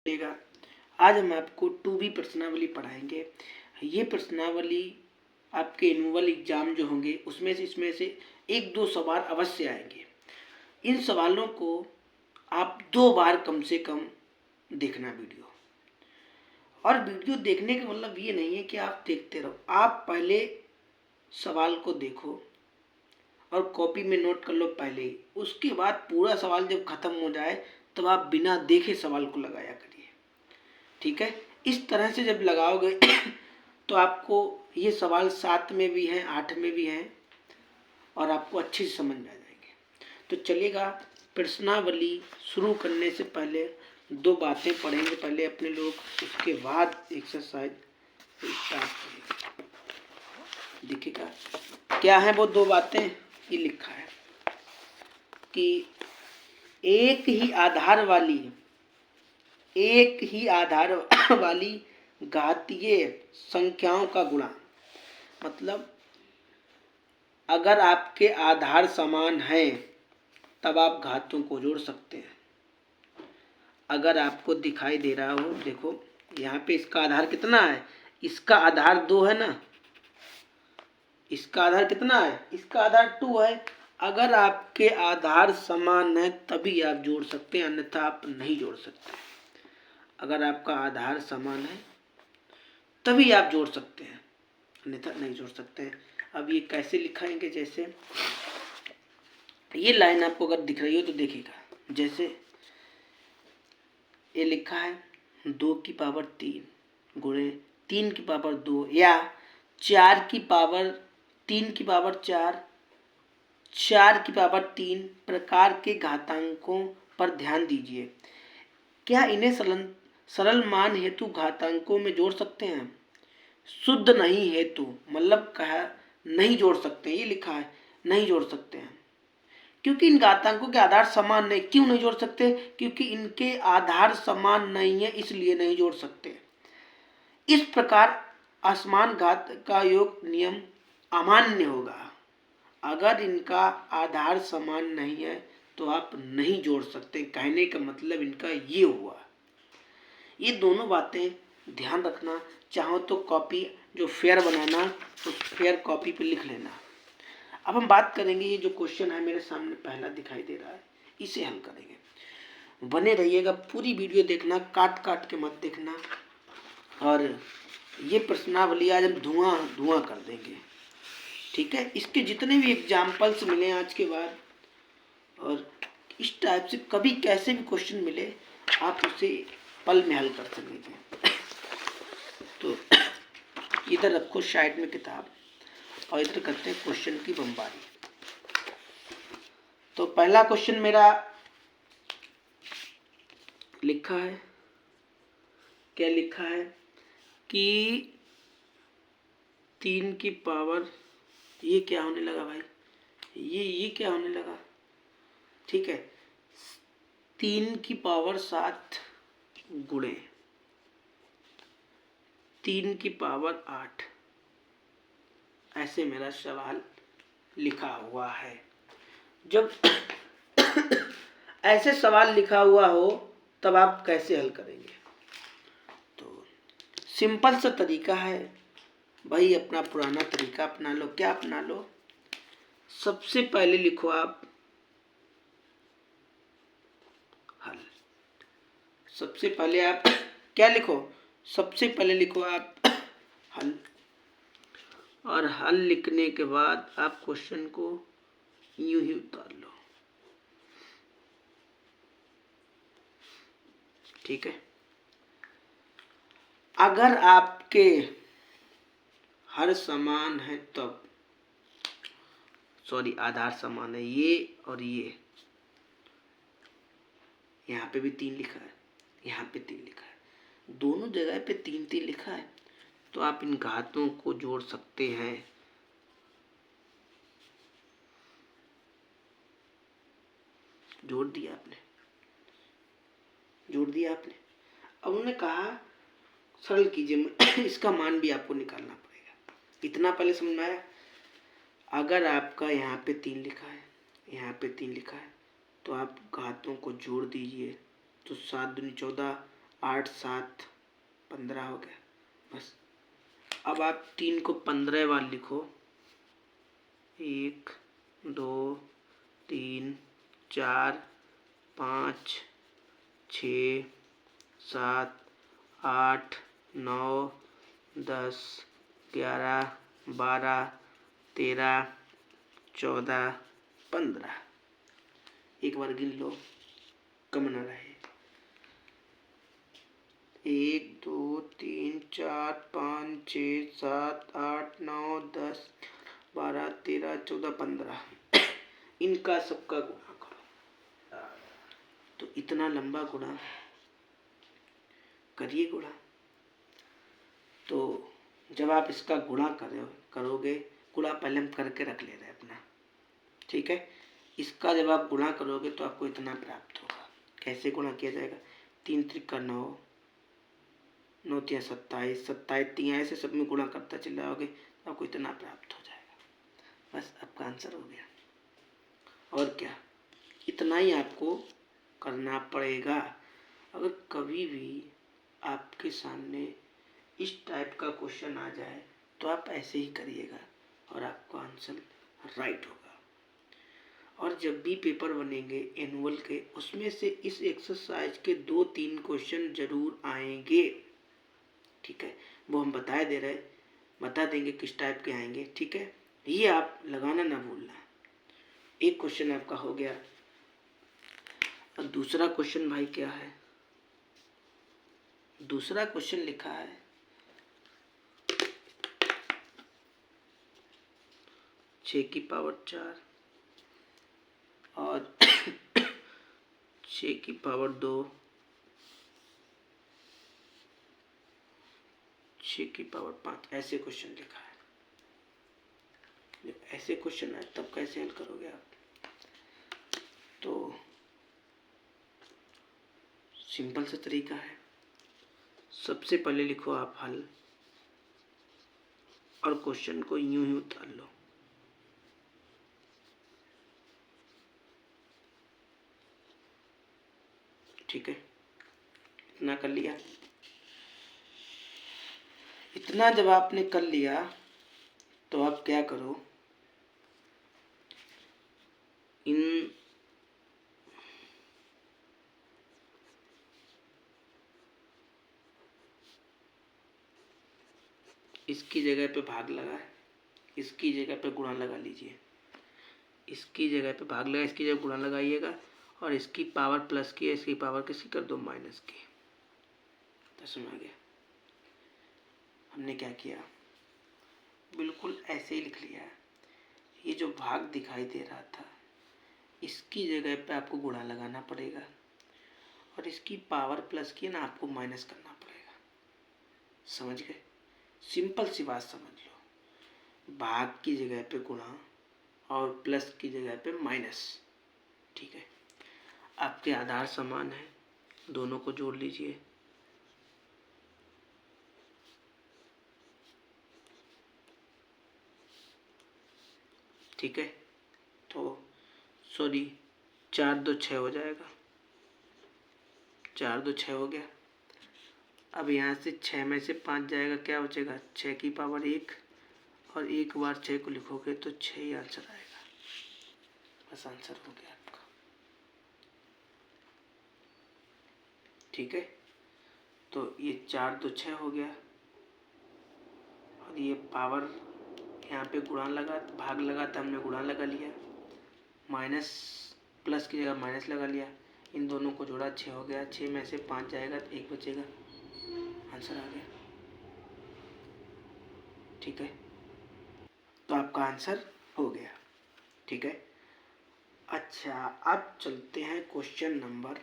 चलेगा। आज हम आपको 2B प्रश्नावली पढ़ाएंगे। ये प्रश्नावली आपके एनुअल एग्जाम जो होंगे उसमें से इसमें से 1-2 सवाल अवश्य आएंगे। इन सवालों को आप 2 बार कम से कम देखना वीडियो। और वीडियो देखने का मतलब ये नहीं है कि आप देखते रहो, आप पहले सवाल को देखो और कॉपी में नोट कर लो पहले ही। उसके बाद पूरा सवाल जब खत्म हो जाए तब आप बिना देखे सवाल को लगाया करिए, ठीक है। इस तरह से जब लगाओगे तो आपको ये सवाल 7 में भी हैं, 8 में भी हैं और आपको अच्छे से समझ में आ जाएंगे। तो चलिएगा, प्रश्नावली शुरू करने से पहले 2 बातें पढ़ेंगे पहले अपने लोग, उसके बाद एक्सरसाइज स्टार्ट करेंगे। देखिएगा क्या है वो 2 बातें। ये लिखा है कि एक ही आधार वाली घातीय संख्याओं का गुणा, मतलब अगर आपके आधार समान हैं तब आप घातों को जोड़ सकते हैं। अगर आपको दिखाई दे रहा हो, देखो यहाँ पे इसका आधार कितना है, इसका आधार 2 है ना, इसका आधार कितना है, इसका आधार 2 है। अगर आपके आधार समान है तभी आप जोड़ सकते हैं, अन्यथा आप नहीं जोड़ सकते। अगर आपका आधार समान है तभी आप जोड़ सकते हैं, अन्यथा नहीं जोड़ सकते हैं। अब ये कैसे लिखाएंगे, जैसे ये लाइन आपको अगर दिख रही हो तो देखिएगा, जैसे ये लिखा है 2 की पावर 3 गुणे 3 की पावर 2 या 4 की पावर 3 की पावर 4 4 की पावर 3 प्रकार के घातांकों पर ध्यान दीजिए। क्या इन्हें सरल मान हेतु घातांकों में जोड़ सकते हैं? शुद्ध नहीं हेतु मतलब कहा नहीं जोड़ सकते, ये लिखा है नहीं जोड़ सकते हैं क्योंकि इन घातांकों के आधार समान नहीं। क्यों नहीं जोड़ सकते? क्योंकि इनके आधार समान नहीं है, इसलिए नहीं जोड़ सकते। इस प्रकार असमान घात का योग नियम अमान्य होगा। अगर इनका आधार समान नहीं है तो आप नहीं जोड़ सकते। कहने का मतलब इनका ये हुआ। ये दोनों बातें ध्यान रखना। चाहो तो कॉपी जो फेयर बनाना, उस फेयर कॉपी पे लिख लेना। अब हम बात करेंगे, ये जो क्वेश्चन है मेरे सामने पहला दिखाई दे रहा है, इसे हल करेंगे। बने रहिएगा, पूरी वीडियो देखना, काट काट के मत देखना। और ये प्रश्नावली आज हम धुआं कर देंगे, ठीक है। इसके जितने भी एग्जाम्पल्स मिले आज के बाद, और इस टाइप से कभी कैसे भी क्वेश्चन मिले आप उसे पल में हल कर सकेंगे। तो इधर रखो साइड में किताब और इधर करते हैं क्वेश्चन की बमबारी। तो पहला क्वेश्चन मेरा लिखा है, क्या लिखा है कि 3 की पावर, ये क्या होने लगा भाई, ये क्या होने लगा, ठीक है, 3 की पावर 7 गुणे 3 की पावर 8, ऐसे मेरा सवाल लिखा हुआ है। जब ऐसे सवाल लिखा हुआ हो तब आप कैसे हल करेंगे? तो सिंपल सा तरीका है भाई, अपना पुराना तरीका अपना लो। क्या अपना लो? सबसे पहले लिखो आप हल। सबसे पहले आप क्या लिखो? सबसे पहले लिखो आप हल, और हल लिखने के बाद आप क्वेश्चन को यूं ही उतार लो, ठीक है। अगर आपके हर समान है तब, सॉरी आधार समान है, ये और ये, यहाँ पे भी 3 लिखा है, यहाँ पे 3 लिखा है, दोनों जगह पे 3-3 लिखा है, तो आप इन घातों को जोड़ सकते हैं। जोड़ दिया आपने, जोड़ दिया आपने। अब उन्होंने कहा सरल कीजिए, इसका मान भी आपको निकालना पड़ेगा। इतना पहले समझ में आया? अगर आपका यहाँ पे 3 लिखा है, यहाँ पे 3 लिखा है, तो आप घातों को जोड़ दीजिए। तो 7 दूनी 14, 8 7 15 हो गया बस। अब आप 3 को 15 बार लिखो। 1 2 3 4 5 6 7 8 9 10 11 12 13 14 15। एक बार गिन लो, कम न रहे। 1 2 3 4 5 6 7 8 9 10 12 13 14 15 इनका सबका गुणा करो। तो इतना लंबा गुणा करिए गुणा। तो जब आप इसका गुणा करोगे, गुणा पहले हम करके रख ले रहे हैं अपना, ठीक है। इसका जब आप गुणा करोगे तो आपको इतना प्राप्त होगा। कैसे गुणा किया जाएगा? 3 त्रिका 9, 9 तिया 27, 27 तिया ऐसे सब में गुणा करता चल जाओगे तो आपको इतना प्राप्त हो जाएगा। बस आपका आंसर हो गया। और क्या, इतना ही आपको करना पड़ेगा। अगर कभी भी आपके सामने इस टाइप का क्वेश्चन आ जाए तो आप ऐसे ही करिएगा और आपका आंसर राइट होगा। और जब भी पेपर बनेंगे एनुअल के, उसमें से इस एक्सरसाइज के 2-3 क्वेश्चन जरूर आएंगे, ठीक है। वो हम बता देंगे किस टाइप के आएंगे, ठीक है। ये आप लगाना ना भूलना। एक क्वेश्चन आपका हो गया। और दूसरा क्वेश्चन भाई क्या है? दूसरा क्वेश्चन लिखा है 6 की पावर 4 और 6 की पावर 2, 6 की पावर 5, ऐसे क्वेश्चन लिखा है। जब ऐसे क्वेश्चन आए तब कैसे हल करोगे आप? तो सिंपल सा तरीका है। सबसे पहले लिखो आप हल और क्वेश्चन को यूं ही उतार लो। ठीक है, इतना कर लिया। इतना जब आपने कर लिया तो आप क्या करो, इन इसकी जगह पे भाग लगा है, इसकी जगह पे गुणा लगा लीजिए। इसकी जगह पे भाग लगा, इसकी जगह गुणा लगाइएगा और इसकी पावर प्लस की है, इसकी पावर किसी कर दो माइनस की। तो समझ आ गया हमने क्या किया? बिल्कुल ऐसे ही लिख लिया है। ये जो भाग दिखाई दे रहा था, इसकी जगह पे आपको गुणा लगाना पड़ेगा और इसकी पावर प्लस की ना आपको माइनस करना पड़ेगा। समझ गए? सिंपल सी बात समझ लो। भाग की जगह पे गुणा और प्लस की जगह पे माइनस, ठीक है। आपके आधार समान है, दोनों को जोड़ लीजिए। ठीक है, तो सॉरी 4 2 6 हो जाएगा। 4 2 6 हो गया। अब यहाँ से 6 में से 5 जाएगा, क्या बचेगा? 6 की पावर 1 और एक बार 6 को लिखोगे तो 6 ही आंसर आएगा। बस आंसर हो गया आपका। ठीक है, तो ये 4 2 6 हो गया और ये पावर यहाँ पे गुणा लगा, भाग लगा था हमने, गुणा लगा लिया, माइनस प्लस की जगह माइनस लगा लिया, इन दोनों को जोड़ा 6 हो गया। 6 में से 5 जाएगा तो 1 बचेगा, आंसर आ गया। ठीक है, तो आपका आंसर हो गया। ठीक है, अच्छा अब चलते हैं क्वेश्चन नंबर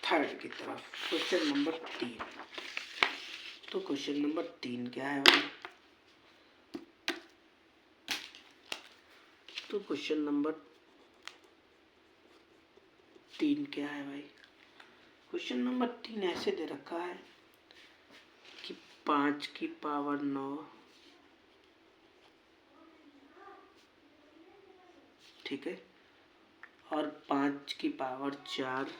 3 की तरफ। Question number 3। तो क्वेश्चन नंबर 3 क्या है भाई? तो क्वेश्चन नंबर 3 क्या है भाई? क्वेश्चन नंबर 3 ऐसे दे रखा है कि 5 की पावर 9, ठीक है, और 5 की पावर 4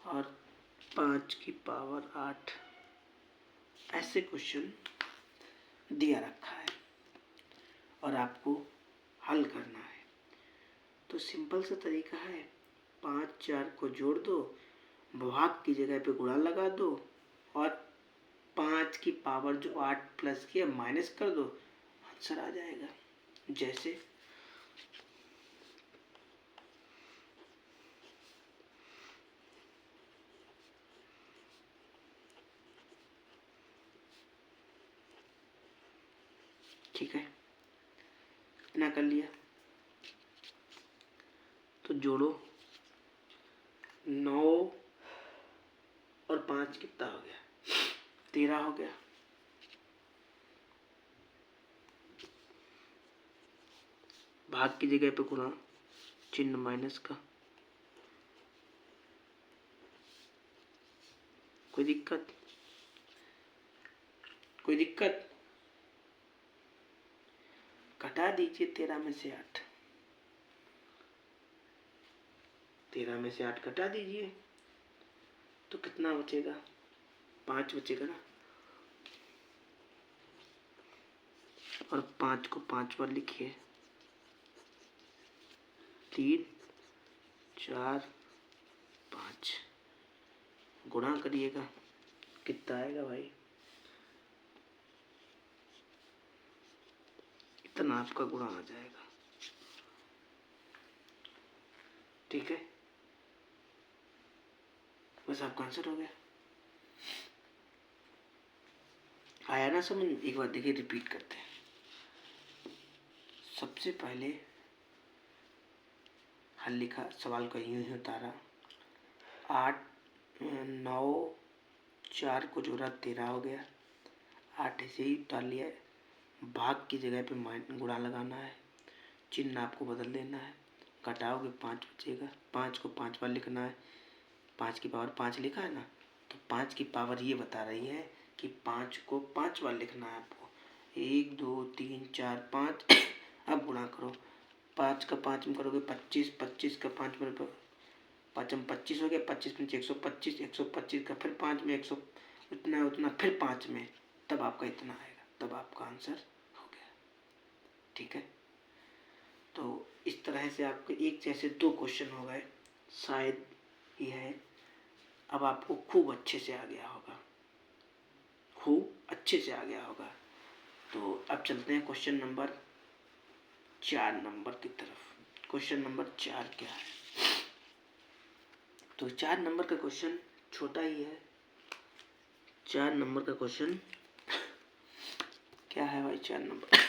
और 5 की पावर 8। ऐसे क्वेश्चन दिया रखा है और आपको हल करना है। तो सिंपल सा तरीका है, 5 4 को जोड़ दो, भाग की जगह पे गुणा लगा दो और 5 की पावर जो 8 प्लस की है माइनस कर दो, आंसर आ जाएगा। जैसे ठीक है, इतना कर लिया तो जोड़ो, 9 और 5 कितना हो गया, 13 हो गया। भाग की जगह पे गुणा, चिन्ह माइनस का, कोई दिक्कत? कोई दिक्कत? घटा दीजिए 13 में से 8, 13 में से 8 घटा दीजिए तो कितना बचेगा, 5 बचेगा ना। और 5 को 5 बार लिखिए, 3 4 5 गुणा करिएगा, कितना आएगा भाई, इतना आपका गुणा आ जाएगा। ठीक है, बस आपका आंसर हो गया। आया ना समझ? एक बार देखिए, रिपीट करते हैं। सबसे पहले हल लिखा, सवाल को यूं ही उतारा, 8 9 4 को जोड़ा 13 हो गया, 8 ऐसे ही उतार लिया है। भाग की जगह पे गुणा लगाना है, चिन्ह आपको बदल देना है, घटाओगे 5 बचेगा, 5 को 5 बार लिखना है, 5 की पावर 5 लिखा है ना, तो 5 की पावर ये बता रही है कि 5 को 5 बार लिखना है आपको, 1 2 3 4 5। अब गुणा करो, 5 का 5 में करोगे 25, 25 का 5 में 5 में 25 हो गया, 25 में 125, 125 का फिर 5 में 100, उतना उतना फिर 5 में, तब आपका इतना आएगा, तब आपका आंसर हो गया। ठीक है, तो इस तरह से आपके एक जैसे 2 क्वेश्चन हो गए, शायद ये है। अब आपको खूब अच्छे से आ गया होगा, खूब अच्छे से आ गया होगा। तो अब चलते हैं क्वेश्चन नंबर 4 नंबर की तरफ। क्वेश्चन नंबर 4 क्या है? तो 4 नंबर का क्वेश्चन छोटा ही है। 4 नंबर का क्वेश्चन क्या है भाई? 4 नंबर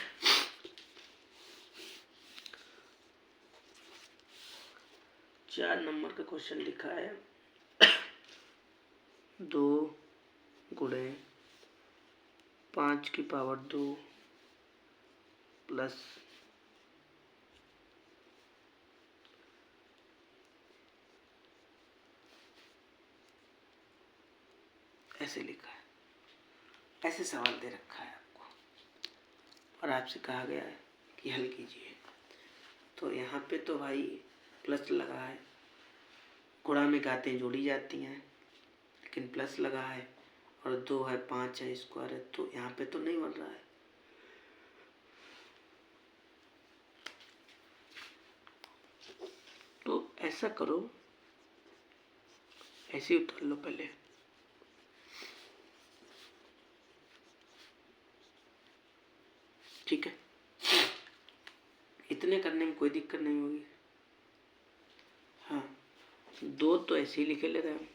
4 नंबर का क्वेश्चन लिखा है 2 गुणे 5 की पावर 2 प्लस ऐसे लिखा है, ऐसे सवाल दे रखा है आपको और आपसे कहा गया है कि हल कीजिए। तो यहाँ पे तो भाई प्लस लगा है, गुणा में गातें जोड़ी जाती हैं, लेकिन प्लस लगा है और 2 है, 5 है, स्क्वायर है, तो यहाँ पे तो नहीं बन रहा है। तो ऐसा करो, ऐसे ही उतार लो पहले, ठीक है, इतने करने में कोई दिक्कत नहीं होगी। हाँ, 2 तो ऐसे ही लिखे ले रहे हैं,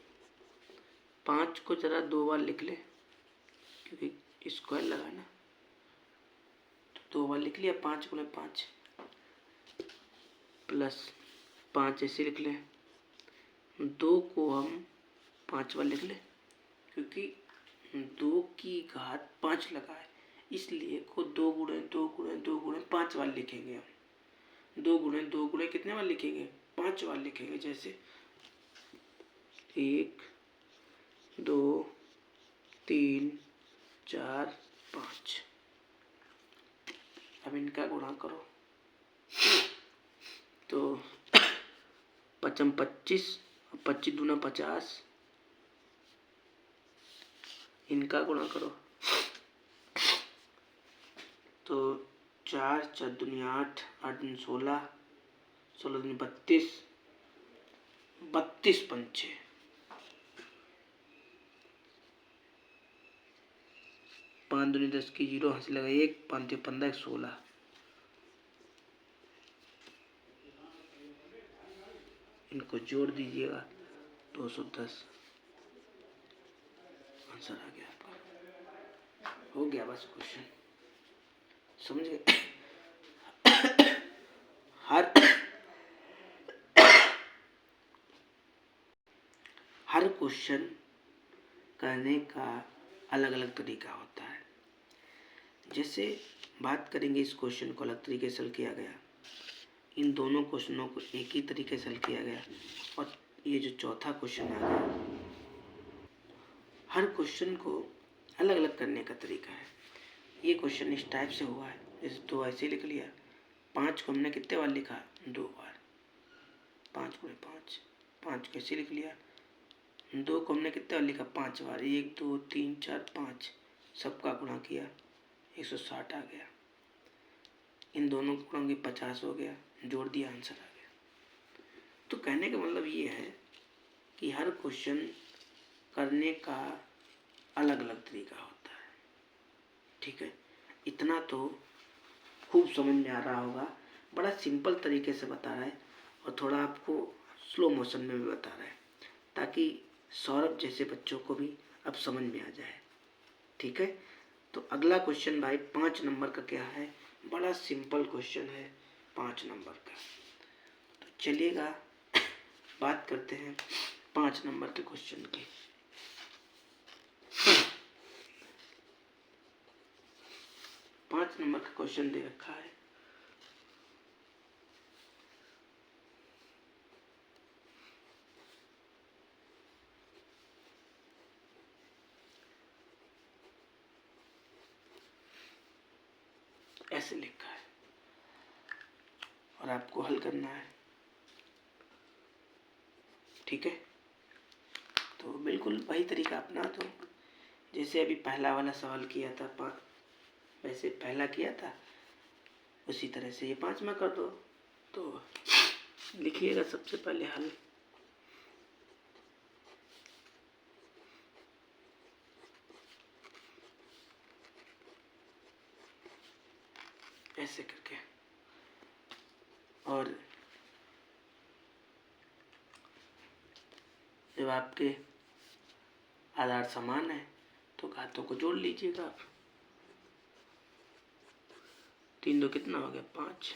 5 को जरा 2 बार लिख ले क्योंकि स्क्वायर लगा ना, तो 2 बार लिख लिया, 5 गुणे 5 प्लस 5 ऐसे लिख लें, 2 को हम 5 बार लिख लें क्योंकि 2 की घात 5 लगा है, इसलिए को 2 गुणे 2 गुणे 2 गुणे 5 बार लिखेंगे हम। 2 गुणे 2 गुणे कितने बार लिखेंगे? 5 बार लिखेंगे। जैसे 1 2 3 4 5। अब इनका गुणा करो तो 5 25, 25 दूना 50, इनका गुणा करो तो 4 4 दूनी 8 8 दूनी 16 16 दूनी 32 32 पंचे 5 दूनी 10 की 0 हंसी लगा 1 5 15 16 इनको जोड़ दीजिएगा 210 आंसर आ गया आपका। हो गया बस क्वेश्चन, समझ गए। हर क्वेश्चन करने का अलग अलग तरीका होता है। जैसे बात करेंगे, इस क्वेश्चन को अलग तरीके से हल किया गया, इन दोनों क्वेश्चनों को एक ही तरीके से हल किया गया, और ये जो चौथा क्वेश्चन आ गया, हर क्वेश्चन को अलग अलग करने का तरीका है। ये क्वेश्चन इस टाइप से हुआ है, जैसे 2 ऐसे लिख लिया, 5 को हमने कितने बार लिखा, 2 बार, 5 गुणे 5, 5 कैसे लिख लिया, 2 को हमने कितने बार लिखा, 5 बार, 1 2 3 4 5, सबका गुणा किया 160 आ गया, इन दोनों को गुणा 50 हो गया, जोड़ दिया, आंसर आ गया। तो कहने का मतलब ये है कि हर क्वेश्चन करने का अलग अलग तरीका होता है, ठीक है। इतना तो खूब समझ में आ रहा होगा, बड़ा सिंपल तरीके से बता रहा है और थोड़ा आपको स्लो मोशन में भी बता रहा है, ताकि सौरभ जैसे बच्चों को भी अब समझ में आ जाए, ठीक है। तो अगला क्वेश्चन भाई 5 नंबर का क्या है, बड़ा सिंपल क्वेश्चन है 5 नंबर का। तो चलिएगा बात करते हैं 5 नंबर के क्वेश्चन की। 5 नंबर का क्वेश्चन दे रखा है, ऐसे लिखा है और आपको हल करना है, ठीक है। तो बिल्कुल वही तरीका अपना दो, जैसे अभी पहला वाला सवाल किया था, वैसे पहला किया था, उसी तरह से ये 5 में कर दो। तो लिखिएगा सबसे पहले हल, ऐसे करके, और जब आपके आधार समान है तो घातों को जोड़ लीजिएगा आप। 3 2 कितना हो गया, 5,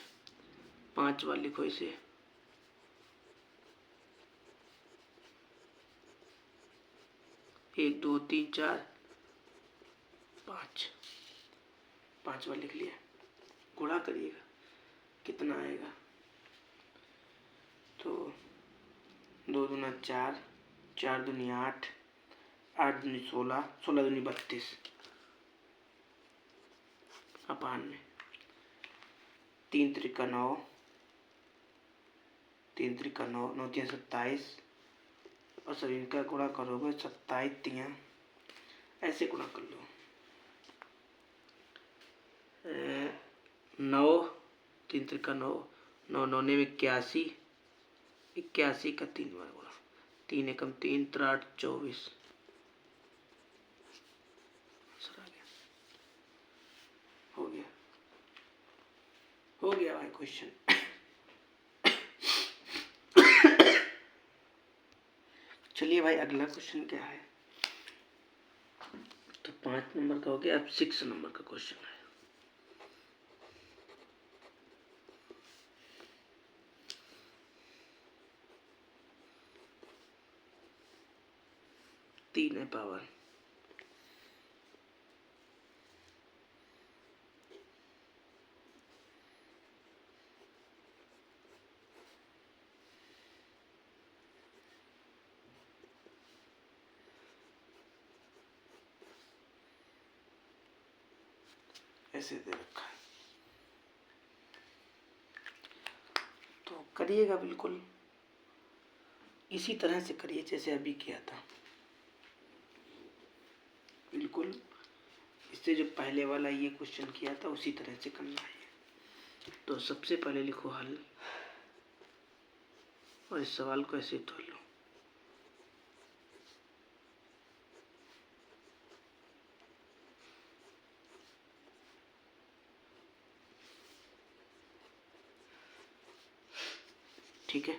5 बार लिखो इसे, 1 2 3 4 5, 5 बार लिख लिया, गुणा करिएगा कितना आएगा, तो 2 दूना 4, 4 दूनी 8, 8 दूनी 16, 16 दूनी 32, अपान में 3 त्रिका 9, 3 त्रिका 9, 9 3 27, और सभी इनका गुणा करोगे 27 3, ऐसे गुणा कर लो, 9 3 त्रिका 9, 9 9 में 81, 81 का 3 बार गुणा, 3 एकम 3 3 24, आंसर आ गया। हो गया भाई क्वेश्चन। चलिए भाई अगला क्वेश्चन क्या है, तो 5 नंबर का हो गया, अब 6 नंबर का क्वेश्चन है। तीन है पावर, ऐसे दे रखा है, तो करिएगा बिल्कुल इसी तरह से करिए जैसे अभी किया था। बिल्कुल इससे जो पहले वाला ये क्वेश्चन किया था उसी तरह से करना है। तो सबसे पहले लिखो हल और इस सवाल को ऐसे तोड़ लो। ठीक है,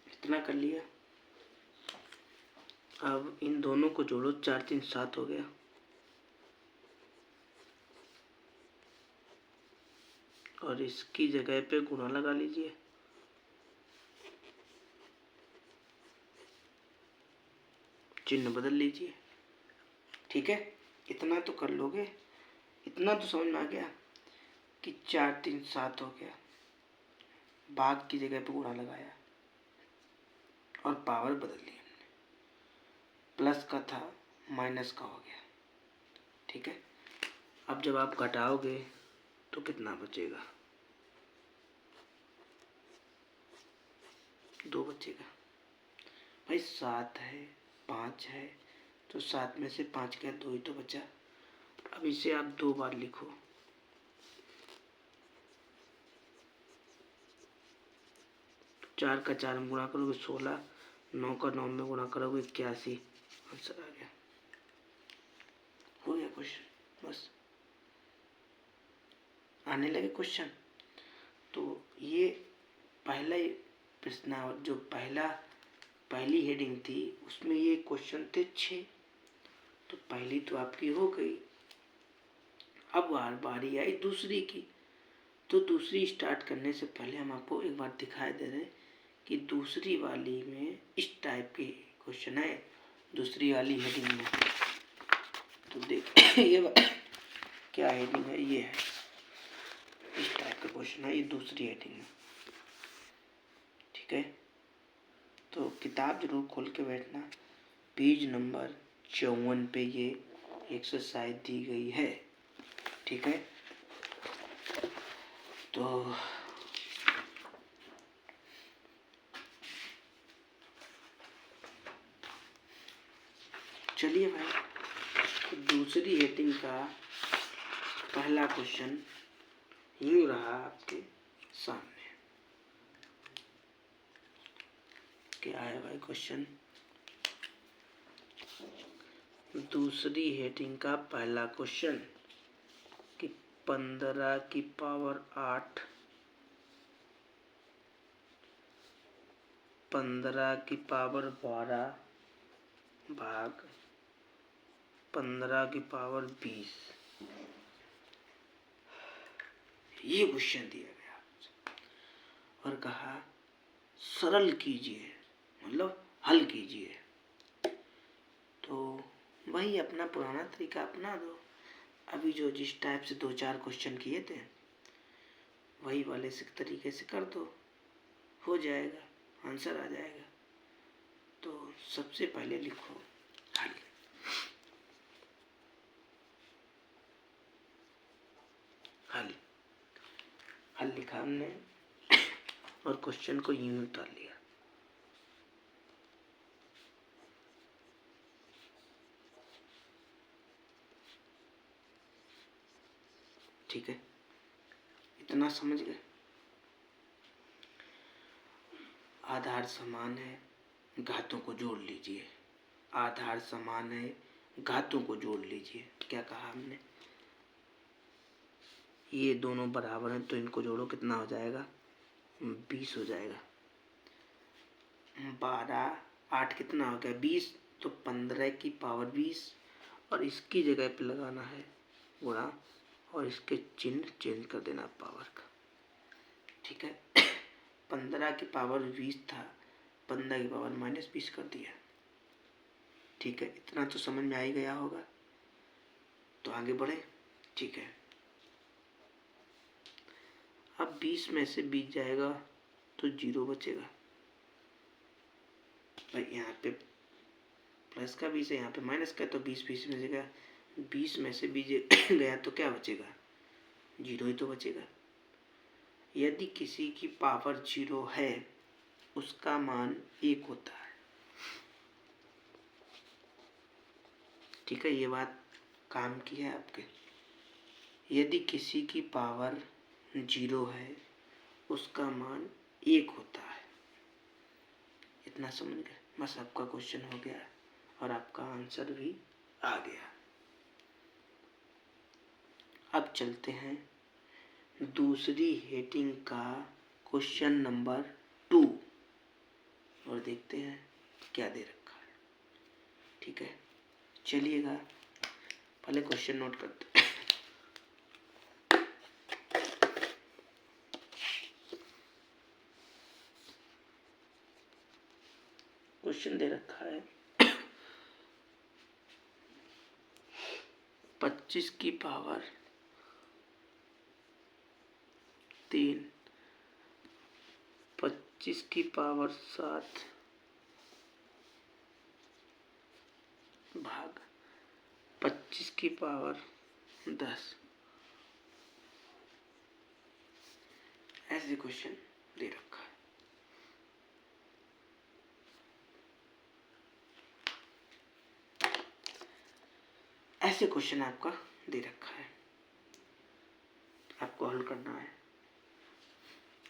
इतना कर लिया। अब इन दोनों को जोड़ो, 4 3 7 हो गया। और इसकी जगह पे गुणा लगा लीजिए। चिन्ह बदल लीजिए। ठीक है, इतना तो कर लोगे, इतना तो समझ में आ गया कि 4 3 7 हो गया, भाग की जगह पे गुणा लगाया और पावर बदल ली हमने, प्लस का था माइनस का हो गया। ठीक है, अब जब आप घटाओगे तो कितना बचेगा, 2 बचेगा। भाई 7 है 5 है तो 7 में से 5 क्या 2 ही तो बचा। अब इसे आप 2 बार लिखो। चार का 4 में गुणा करोगे 16, 9 का 9 में गुणा करोगे 81, आंसर आ गया। हो गया क्वेश्चन, बस आने लगे क्वेश्चन। तो ये पहला प्रश्न जो पहली हेडिंग थी उसमें ये क्वेश्चन थे 6, तो पहली तो आपकी हो गई। अब बारी आई दूसरी की। तो दूसरी स्टार्ट करने से पहले हम आपको एक बार दिखाई दे रहे हैं कि दूसरी वाली में इस टाइप के क्वेश्चन है, दूसरी वाली हेडिंग में। तो देखिए ये क्या हेडिंग है, ये है, इस टाइप का क्वेश्चन है, ये दूसरी हेडिंग में। ठीक है, तो किताब जरूर खोल के बैठना। पेज नंबर 54 पे ये एक्सरसाइज दी गई है। ठीक है, तो चलिए भाई, तो दूसरी हेडिंग का पहला क्वेश्चन यूं रहा आपके सामने। क्या है भाई क्वेश्चन, दूसरी हेडिंग का पहला क्वेश्चन कि 15 की पावर 8, 15 की पावर 12 भाग 15 की पावर 20, ये क्वेश्चन दिया गया और कहा सरल कीजिए, मतलब हल कीजिए। तो वही अपना पुराना तरीका अपना दो। अभी जो जिस टाइप से 2-4 क्वेश्चन किए थे वही वाले से तरीके से कर दो, हो जाएगा, आंसर आ जाएगा। तो सबसे पहले लिखो हल। हल हल लिखा हमने और क्वेश्चन को यूं उतार लिया। ठीक है, इतना समझ गए। आधार समान है, घातों को जोड़ लीजिए। आधार समान है, घातों को जोड़ लीजिए। क्या कहा हमने, ये दोनों बराबर हैं तो इनको जोड़ो, कितना हो जाएगा 20 हो जाएगा। 12 8 कितना हो गया 20, तो 15 की पावर 20 और इसकी जगह पे लगाना है गुणा और इसके चिन्ह चेंज कर देना पावर का। ठीक है, 15 की पावर 20 था, 15 की पावर -20 कर दिया। ठीक है, इतना तो समझ में आ ही गया होगा। तो आगे बढ़े। ठीक है, अब 20 में से 20 जाएगा तो 0 बचेगा। भाई यहाँ पे प्लस का 20 है, यहाँ पे माइनस का, तो 20 में से 20 में से 20 गया तो क्या बचेगा, 0 ही तो बचेगा। यदि किसी की पावर 0 है उसका मान 1 होता है। ठीक है, ये बात काम की है आपके। यदि किसी की पावर 0 है उसका मान 1 होता है। इतना समझ गए? बस आपका क्वेश्चन हो गया और आपका आंसर भी आ गया। अब चलते हैं दूसरी हेडिंग का क्वेश्चन नंबर 2 और देखते हैं क्या दे रखा है। ठीक है, चलिएगा पहले क्वेश्चन नोट करते हैं। क्वेश्चन दे रखा है 25 की पावर 3, 25 की पावर 7 भाग 25 की पावर 10, ऐसे क्वेश्चन दे रखा है। ऐसे क्वेश्चन आपका दे रखा है, आपको हल करना है।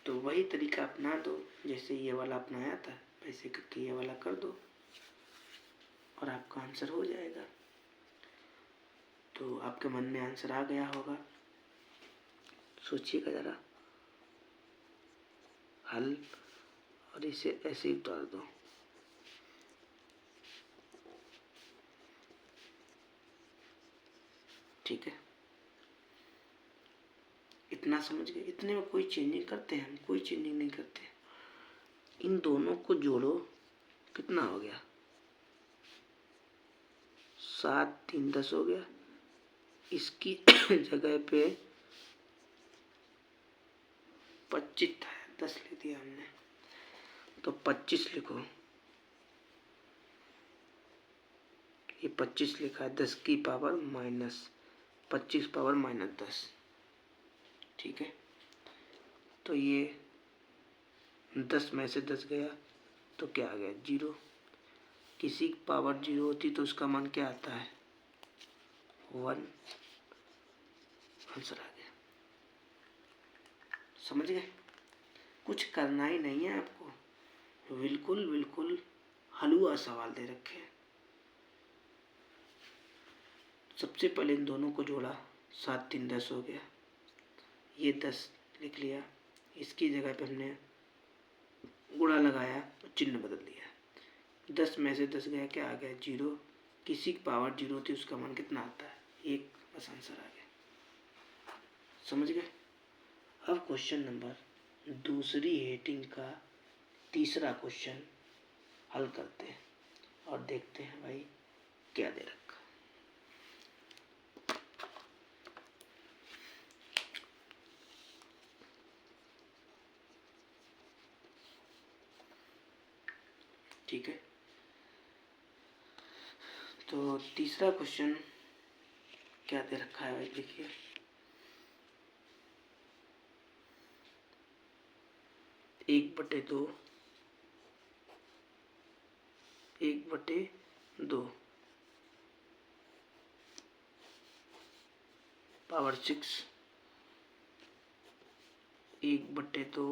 तो वही तरीका अपना दो जैसे ये वाला अपनाया था, वैसे करके ये वाला कर दो और आपका आंसर हो जाएगा। तो आपके मन में आंसर आ गया होगा, सोचिएगा ज़रा हल और इसे ऐसे ही उतार दो। ठीक है, इतना समझ गए? इतने में कोई चेंजिंग करते हैं हम? कोई चेंजिंग नहीं करते। इन दोनों को जोड़ो, कितना हो गया? 7 3 10 हो गया। इसकी जगह पे 25 था, 10 ले दिया हमने, तो 25 लिखो। ये 25 लिखा है, 10 की पावर माइनस 25 पावर माइनस 10। ठीक है, तो ये 10 में से 10 गया तो क्या आ गया? 0। किसी की पावर 0 होती तो उसका मान क्या आता है? 1। आंसर आ गया। समझ गए? कुछ करना ही नहीं है आपको, बिल्कुल बिल्कुल हलवा सवाल दे रखे हैं। सबसे पहले इन दोनों को जोड़ा, 7 3 10 हो गया। ये 10 लिख लिया, इसकी जगह पे हमने गुणा लगाया और चिन्ह बदल दिया। 10 में से 10 गया, क्या आ गया? 0। किसी की पावर 0 थी उसका मान कितना आता है? 1। बस आंसर आ गया। समझ गए? अब क्वेश्चन नंबर दूसरी हेडिंग का तीसरा क्वेश्चन हल करते हैं और देखते हैं भाई क्या दे रखा। ठीक है, तो तीसरा क्वेश्चन क्या दे रखा है भाई? देखिए, 1/2 1/2 पावर 6 1/2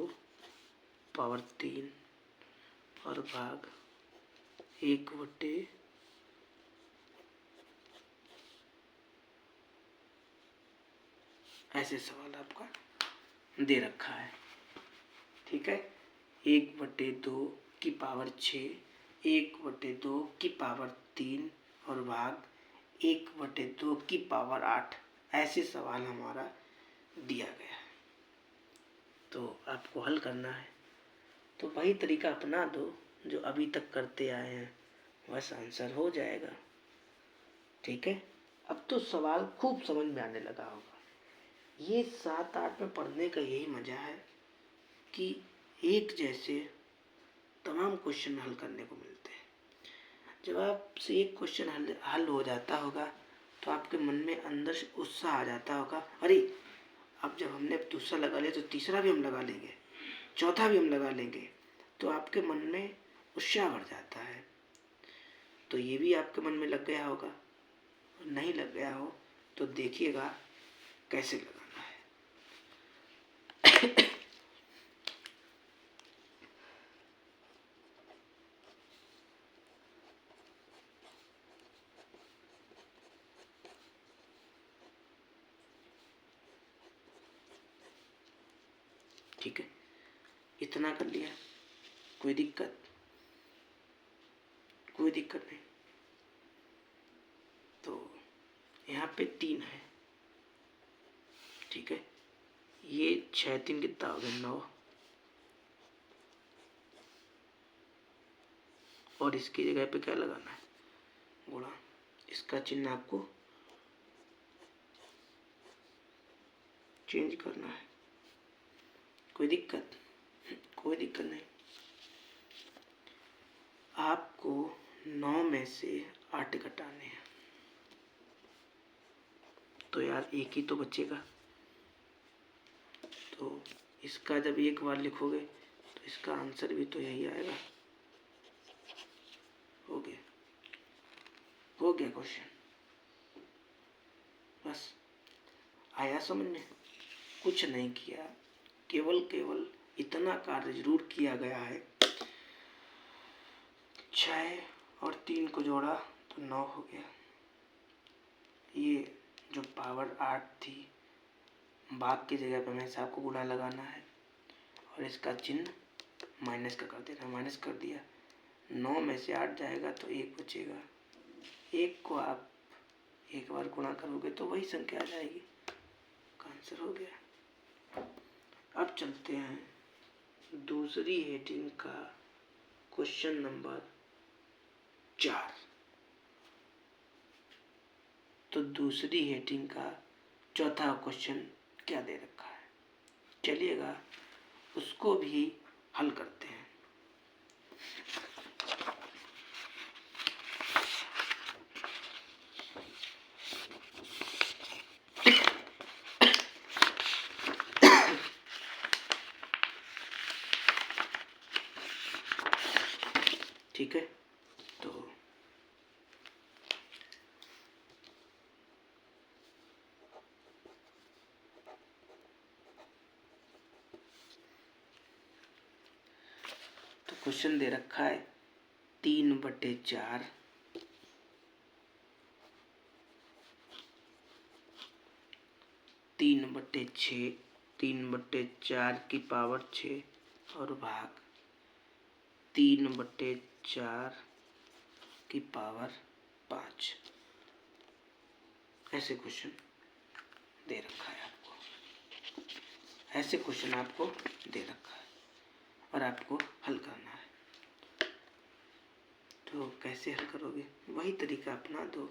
पावर 3 और भाग 1/, ऐसे सवाल आपका दे रखा है। ठीक है, 1/2 की पावर 6, 1/2 की पावर 3 और भाग 1/2 की पावर 8, ऐसे सवाल हमारा दिया गया है। तो आपको हल करना है, तो वही तरीका अपना दो जो अभी तक करते आए हैं, बस आंसर हो जाएगा। ठीक है, अब तो सवाल खूब समझ में आने लगा होगा। ये 7 8 में पढ़ने का यही मजा है कि एक जैसे तमाम क्वेश्चन हल करने को मिलते हैं। जब आपसे एक क्वेश्चन हल हो जाता होगा तो आपके मन में अंदर से उत्साह आ जाता होगा, अरे अब जब हमने दूसरा लगा लिया तो तीसरा भी हम लगा लेंगे, चौथा भी हम लगा लेंगे, तो आपके मन में उत्साह बढ़ जाता है। तो ये भी आपके मन में लग गया होगा नहीं लग गया हो तो देखिएगा कैसे लगाना है। ठीक है, इतना कर लिया, कोई दिक्कत नहीं। तो यहाँ पे 3 है, ठीक है, ये 6 3 कितना हो गया 9, और इसकी जगह पे क्या लगाना है, गुणा। इसका चिन्ह आपको चेंज करना है, कोई दिक्कत नहीं। आपको 9 में से 8 घटाने हैं, तो यार एक ही तो बचेगा। तो इसका जब एक बार लिखोगे तो इसका आंसर भी तो यही आएगा। हो गया क्वेश्चन, बस आया समझ में। कुछ नहीं किया, केवल इतना कार्य जरूर किया गया है। 6 और 3 को जोड़ा तो 9 हो गया। ये जो पावर 8 थी, भाग की जगह पर हमेशा आपको गुणा लगाना है और इसका चिन्ह माइनस का कर देना। माइनस कर दिया, 9 में से 8 जाएगा तो 1 बचेगा। 1 को आप एक बार गुणा करोगे तो वही संख्या आ जाएगी, आंसर हो गया। अब चलते हैं दूसरी हेडिंग का क्वेश्चन नंबर 4। तो दूसरी हेडिंग का चौथा क्वेश्चन क्या दे रखा है, चलिएगा उसको भी हल करते हैं। ठीक है, तो क्वेश्चन दे रखा है 3/4 3/6 3/4 की पावर 6 और भाग 3/4 की पावर 5। ऐसे क्वेश्चन दे रखा है आपको, ऐसे क्वेश्चन आपको दे रखा है और आपको हल करना है। तो कैसे हल करोगे, वही तरीका अपना दो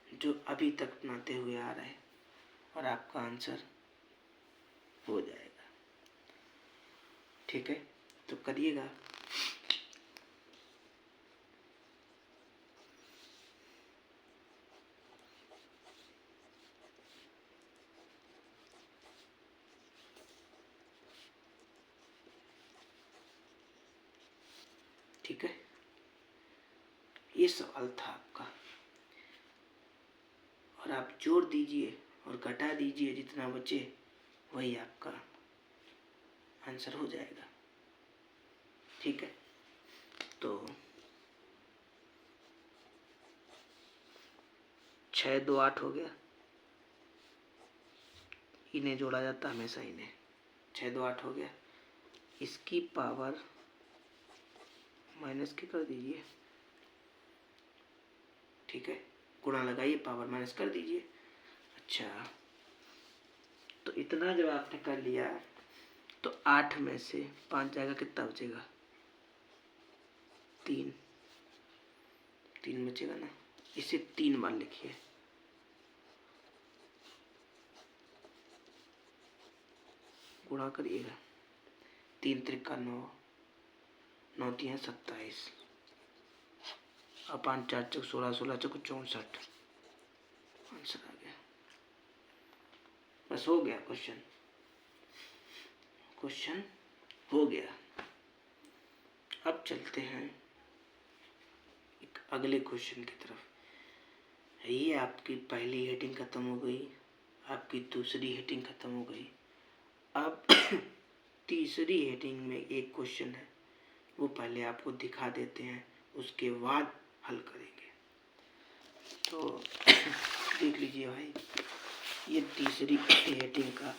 जो अभी तक अपनाते हुए आ रहे, और आपका आंसर हो जाएगा। ठीक है, तो करिएगा। ठीक है, ये सवाल था आपका, और आप जोड़ दीजिए और घटा दीजिए, जितना बचे वही आपका आंसर हो जाएगा। ठीक है, तो 6 2 8 हो गया, इन्हें जोड़ा जाता हमेशा, इन्हें 6 2 8 हो गया। इसकी पावर माइनस की कर दीजिए, ठीक है, गुणा लगाइए, पावर माइनस कर दीजिए। अच्छा, तो इतना जब आपने कर लिया तो 8 में से 5 जाएगा, कितना बचेगा 3 बचेगा ना। इसे 3 बार लिखिए, गुणा करिएगा, 3 त्रिका 9, 9 3 27, और 5 4 चौक 16, 16 चौक 64, आंसर आ गया। बस हो गया क्वेश्चन हो गया। अब चलते हैं एक अगले क्वेश्चन की तरफ। ये आपकी पहली हेडिंग ख़त्म हो गई, आपकी दूसरी हेडिंग ख़त्म हो गई। अब तीसरी हेडिंग में एक क्वेश्चन है, वो पहले आपको दिखा देते हैं, उसके बाद हल करेंगे। तो देख लीजिए भाई, ये तीसरी हेडिंग का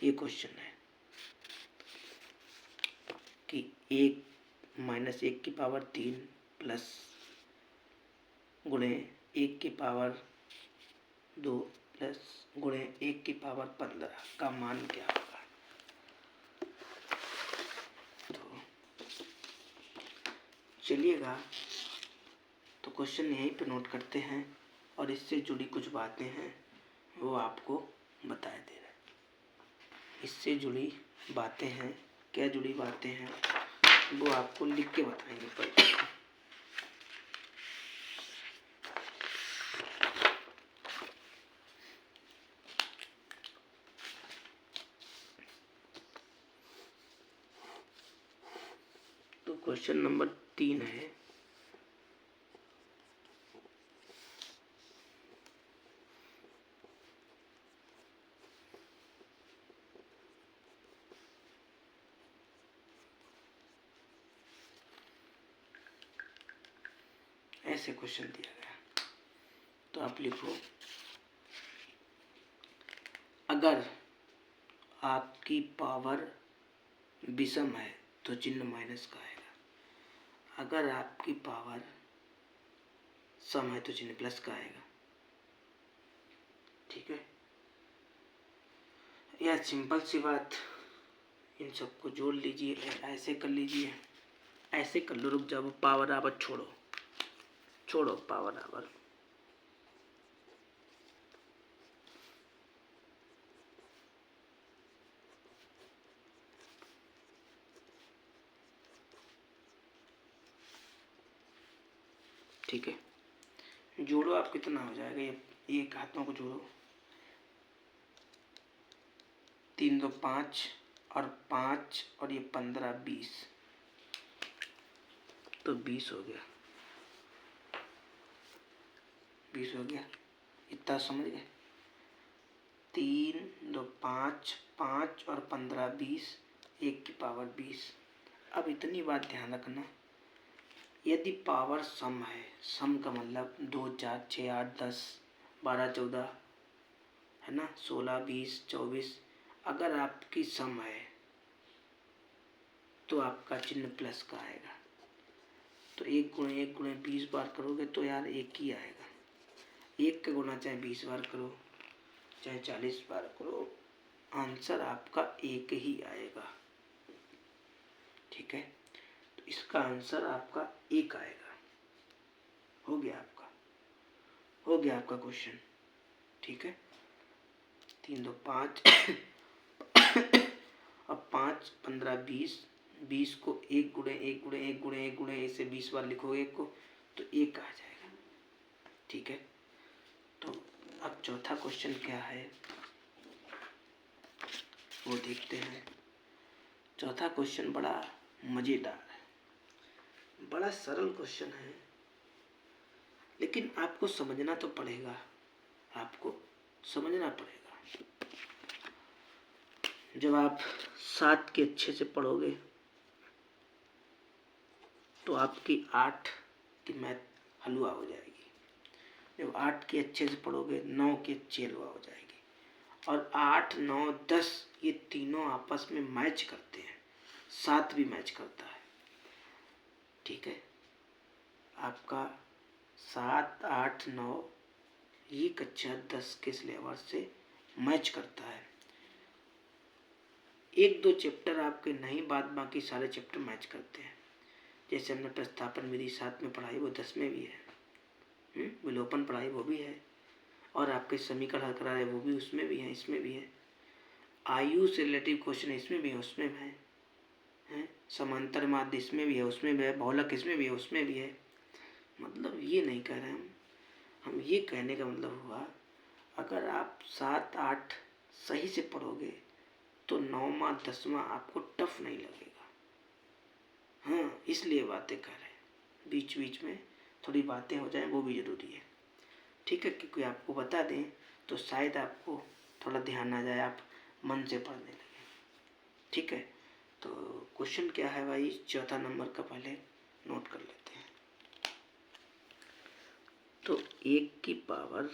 ये क्वेश्चन है कि 1 - 1 की पावर 3 प्लस गुणे 1 की पावर 2 प्लस गुणे 1 की पावर 15 का मान क्या होगा। तो चलिएगा, तो क्वेश्चन यहीं पे नोट करते हैं और इससे जुड़ी कुछ बातें हैं वो आपको बताए दे रहे हैं। इससे जुड़ी बातें हैं, क्या जुड़ी बातें हैं वो आपको लिख के बताएंगे पहले। तो क्वेश्चन नंबर 3 है, ऐसे क्वेश्चन दिया गया। तो आप लिखो, अगर आपकी पावर विषम है तो चिन्ह माइनस का आएगा, अगर आपकी पावर सम है तो चिन्ह प्लस का आएगा। ठीक है, यह सिंपल सी बात, इन सबको जोड़ लीजिए, ऐसे कर लीजिए, ऐसे कर लो। रुक जाओ, पावर आवर छोड़ो पावर आवर। ठीक है, जोड़ो आप, कितना हो जाएगा ये हाथों को जोड़ो, 3 2 5 और 5 और ये 15 20, तो 20 हो गया, 20 हो गया। इतना समझ गए, 3 2 5 5 और 15 20, 1 की पावर 20। अब इतनी बात ध्यान रखना, यदि पावर सम है, सम का मतलब 2 4 6 8 10 12 14 है ना, 16 20 24, अगर आपकी सम है तो आपका चिन्ह प्लस का आएगा। तो 1 × 1 × 20 बार करोगे तो यार 1 ही आएगा। 1 का गुना चाहे 20 बार करो चाहे 40 बार करो, आंसर आपका 1 ही आएगा। ठीक है, तो इसका आंसर आपका 1 आएगा। हो गया आपका क्वेश्चन। ठीक है, 3 2 5 अब 5 15 20, 20 को 1 × 1 × 1 × 1 × ऐसे 20 बार लिखोगे 1 को तो 1 आ जाएगा। ठीक है, तो अब चौथा क्वेश्चन क्या है वो देखते हैं। चौथा क्वेश्चन बड़ा मज़ेदार है, बड़ा सरल क्वेश्चन है, लेकिन आपको समझना तो पड़ेगा, आपको समझना पड़ेगा। जब आप 7 के अच्छे से पढ़ोगे तो आपकी 8 की मैथ हलवा हो जाएगी। जब 8 की अच्छे से पढ़ोगे 9 की अच्छी हलवा हो जाएगी। और 8 9 10 ये तीनों आपस में मैच करते हैं, 7 भी मैच करता है। ठीक है, आपका 7 8 9 ये कक्षा 10 के सिलेबस से मैच करता है। 1 2 चैप्टर आपके नहीं, बाद बाकी सारे चैप्टर मैच करते हैं। जैसे हमने प्रस्थापन विधि 7 में पढ़ाई वो 10 में भी है, विलोपन पढ़ाई वो भी है, और आपके समीकरण हल करा रहे वो भी उसमें भी है, इसमें भी है। आयु से रिलेटिव क्वेश्चन इसमें भी है, उसमें भी है, समांतर माध्य इसमें भी है, उसमें भी है, बहुलक इसमें भी है, उसमें भी है। मतलब ये नहीं कह रहे हम ये कहने का मतलब हुआ, अगर आप 7 8 सही से पढ़ोगे तो 9वां 10वां आपको टफ नहीं लगेगा। हाँ, इसलिए बातें कर रहे हैं, बीच बीच में थोड़ी बातें हो जाए वो भी ज़रूरी है। ठीक है, क्योंकि आपको बता दें तो शायद आपको थोड़ा ध्यान आ जाए, आप मन से पढ़ने लगे। ठीक है, तो क्वेश्चन क्या है भाई, चौथा नंबर का पहले नोट कर लेते हैं। तो 1 की पावर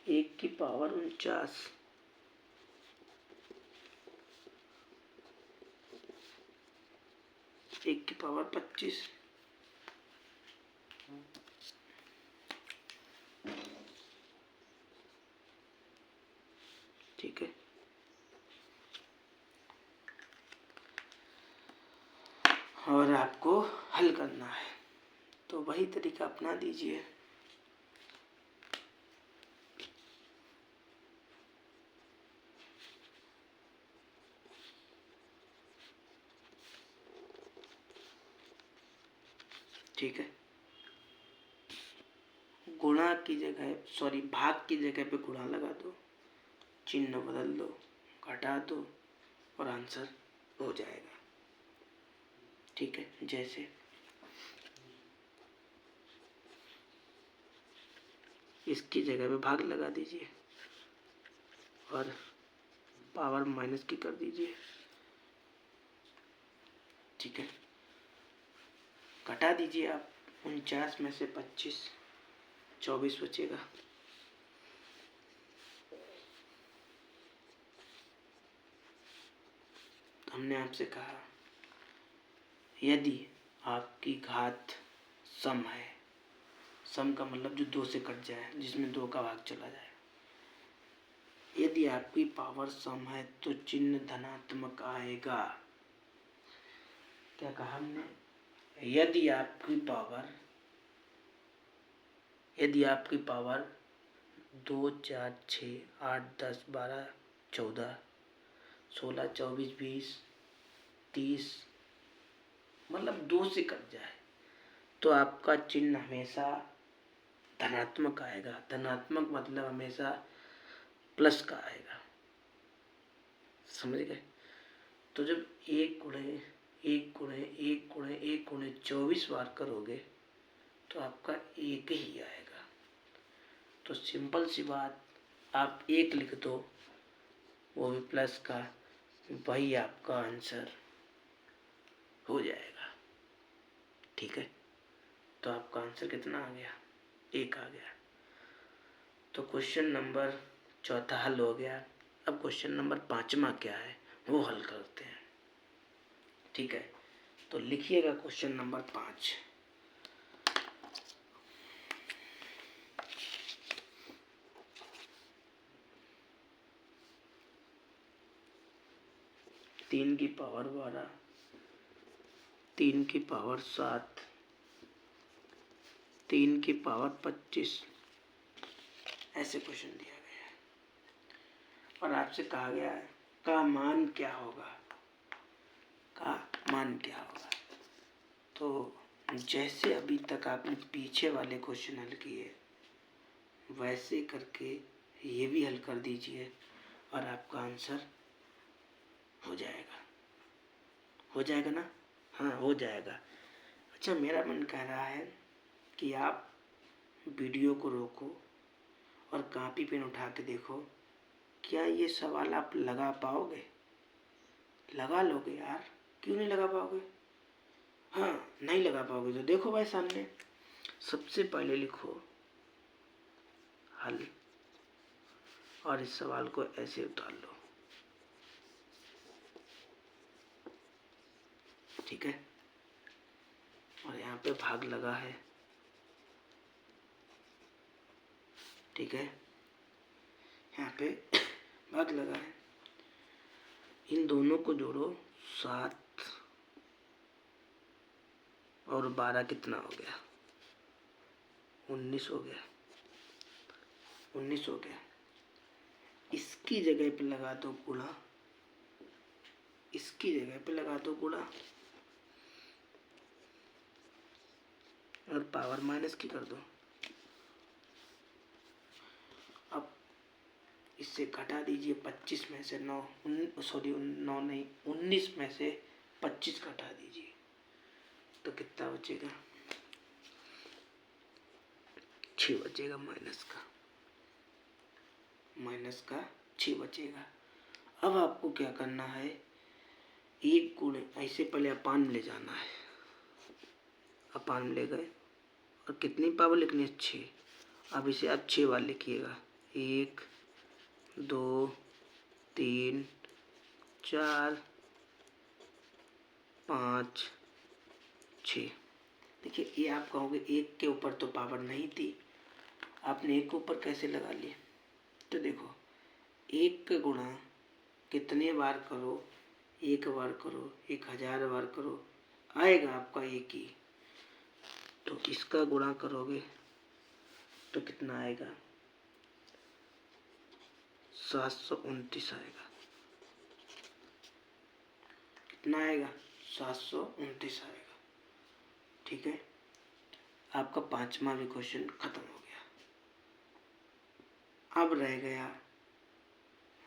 49, 1 की पावर 25, ठीक है। और आपको हल करना है, तो वही तरीका अपना दीजिए। ठीक है, गुणा की जगह सॉरी भाग की जगह पे गुणा लगा दो, चिन्ह बदल दो, घटा दो और आंसर हो जाएगा। ठीक है, जैसे इसकी जगह पे भाग लगा दीजिए और पावर माइनस की कर दीजिए। ठीक है, घटा दीजिए आप, 49 में से 25, 24 बचेगा। हमने आपसे कहा यदि आपकी घात सम है, सम का मतलब जो 2 से कट जाए, जिसमें 2 का भाग चला जाए, यदि आपकी पावर सम है तो चिन्ह धनात्मक आएगा। क्या कहा हमने, यदि आपकी पावर 2, 4, 6, 8, 10, 12, 14, 16, 24, 20, 30 मतलब 2 से कट जाए तो आपका चिन्ह हमेशा धनात्मक आएगा। धनात्मक मतलब हमेशा प्लस का आएगा, समझ गए। तो जब 1 गुणे 1 गुणे 1 गुणे 1 गुणे 24 बार करोगे तो आपका 1 ही आएगा। तो सिंपल सी बात, आप 1 लिख दो, वो भी प्लस का, वही आपका आंसर हो जाएगा। ठीक है, तो आपका आंसर कितना आ गया, 1 आ गया। तो क्वेश्चन नंबर चौथा हल हो गया। अब क्वेश्चन नंबर 5वां क्या है वो हल करते हैं। ठीक है, तो लिखिएगा क्वेश्चन नंबर 5। तीन की पावर 12, 3 की पावर 7, 3 की पावर 25, ऐसे क्वेश्चन दिया गया है और आपसे कहा गया है का मान क्या होगा, का मान क्या होगा। तो जैसे अभी तक आपने पीछे वाले क्वेश्चन हल किए वैसे करके ये भी हल कर दीजिए और आपका आंसर हो जाएगा। हो जाएगा ना, हाँ हो जाएगा। अच्छा, मेरा मन कह रहा है कि आप वीडियो को रोको और कॉपी पेन उठा के देखो, क्या ये सवाल आप लगा पाओगे, लगा लोगे यार, क्यों नहीं लगा पाओगे। हाँ नहीं लगा पाओगे तो देखो भाई सामने, सबसे पहले लिखो हल और इस सवाल को ऐसे उतार लो। ठीक है, और यहाँ पे भाग लगा है। ठीक है, यहाँ पे भाग लगा है, इन दोनों को जोड़ो, 7 और 12 कितना हो गया, 19 हो गया, 19 हो गया। इसकी जगह पे लगा दो गुणा, इसकी जगह पे लगा दो गुणा और पावर माइनस की कर दो। अब इससे घटा दीजिए 25 में से 9, सॉरी 9 नहीं 19 में से 25 घटा दीजिए तो कितना बचेगा, 6 बचेगा, माइनस का 6 बचेगा। अब आपको क्या करना है, एक गुणे ऐसे पहले अपान में ले जाना है, अपान में ले गए और कितनी पावर लिखनी है, 6। अब इसे आप 6 बार लिखिएगा, 1 2 3 4 5 6। देखिए ये आप कहोगे एक के ऊपर तो पावर नहीं थी, आपने एक के ऊपर कैसे लगा लिया। तो देखो एक का गुणा कितने बार करो, एक बार करो, 1000 बार करो, आएगा आपका एक ही। तो इसका गुणा करोगे तो कितना आएगा, 729 आएगा। कितना आएगा, 729 आएगा। ठीक है, आपका 5वां भी क्वेश्चन खत्म हो गया। अब रह गया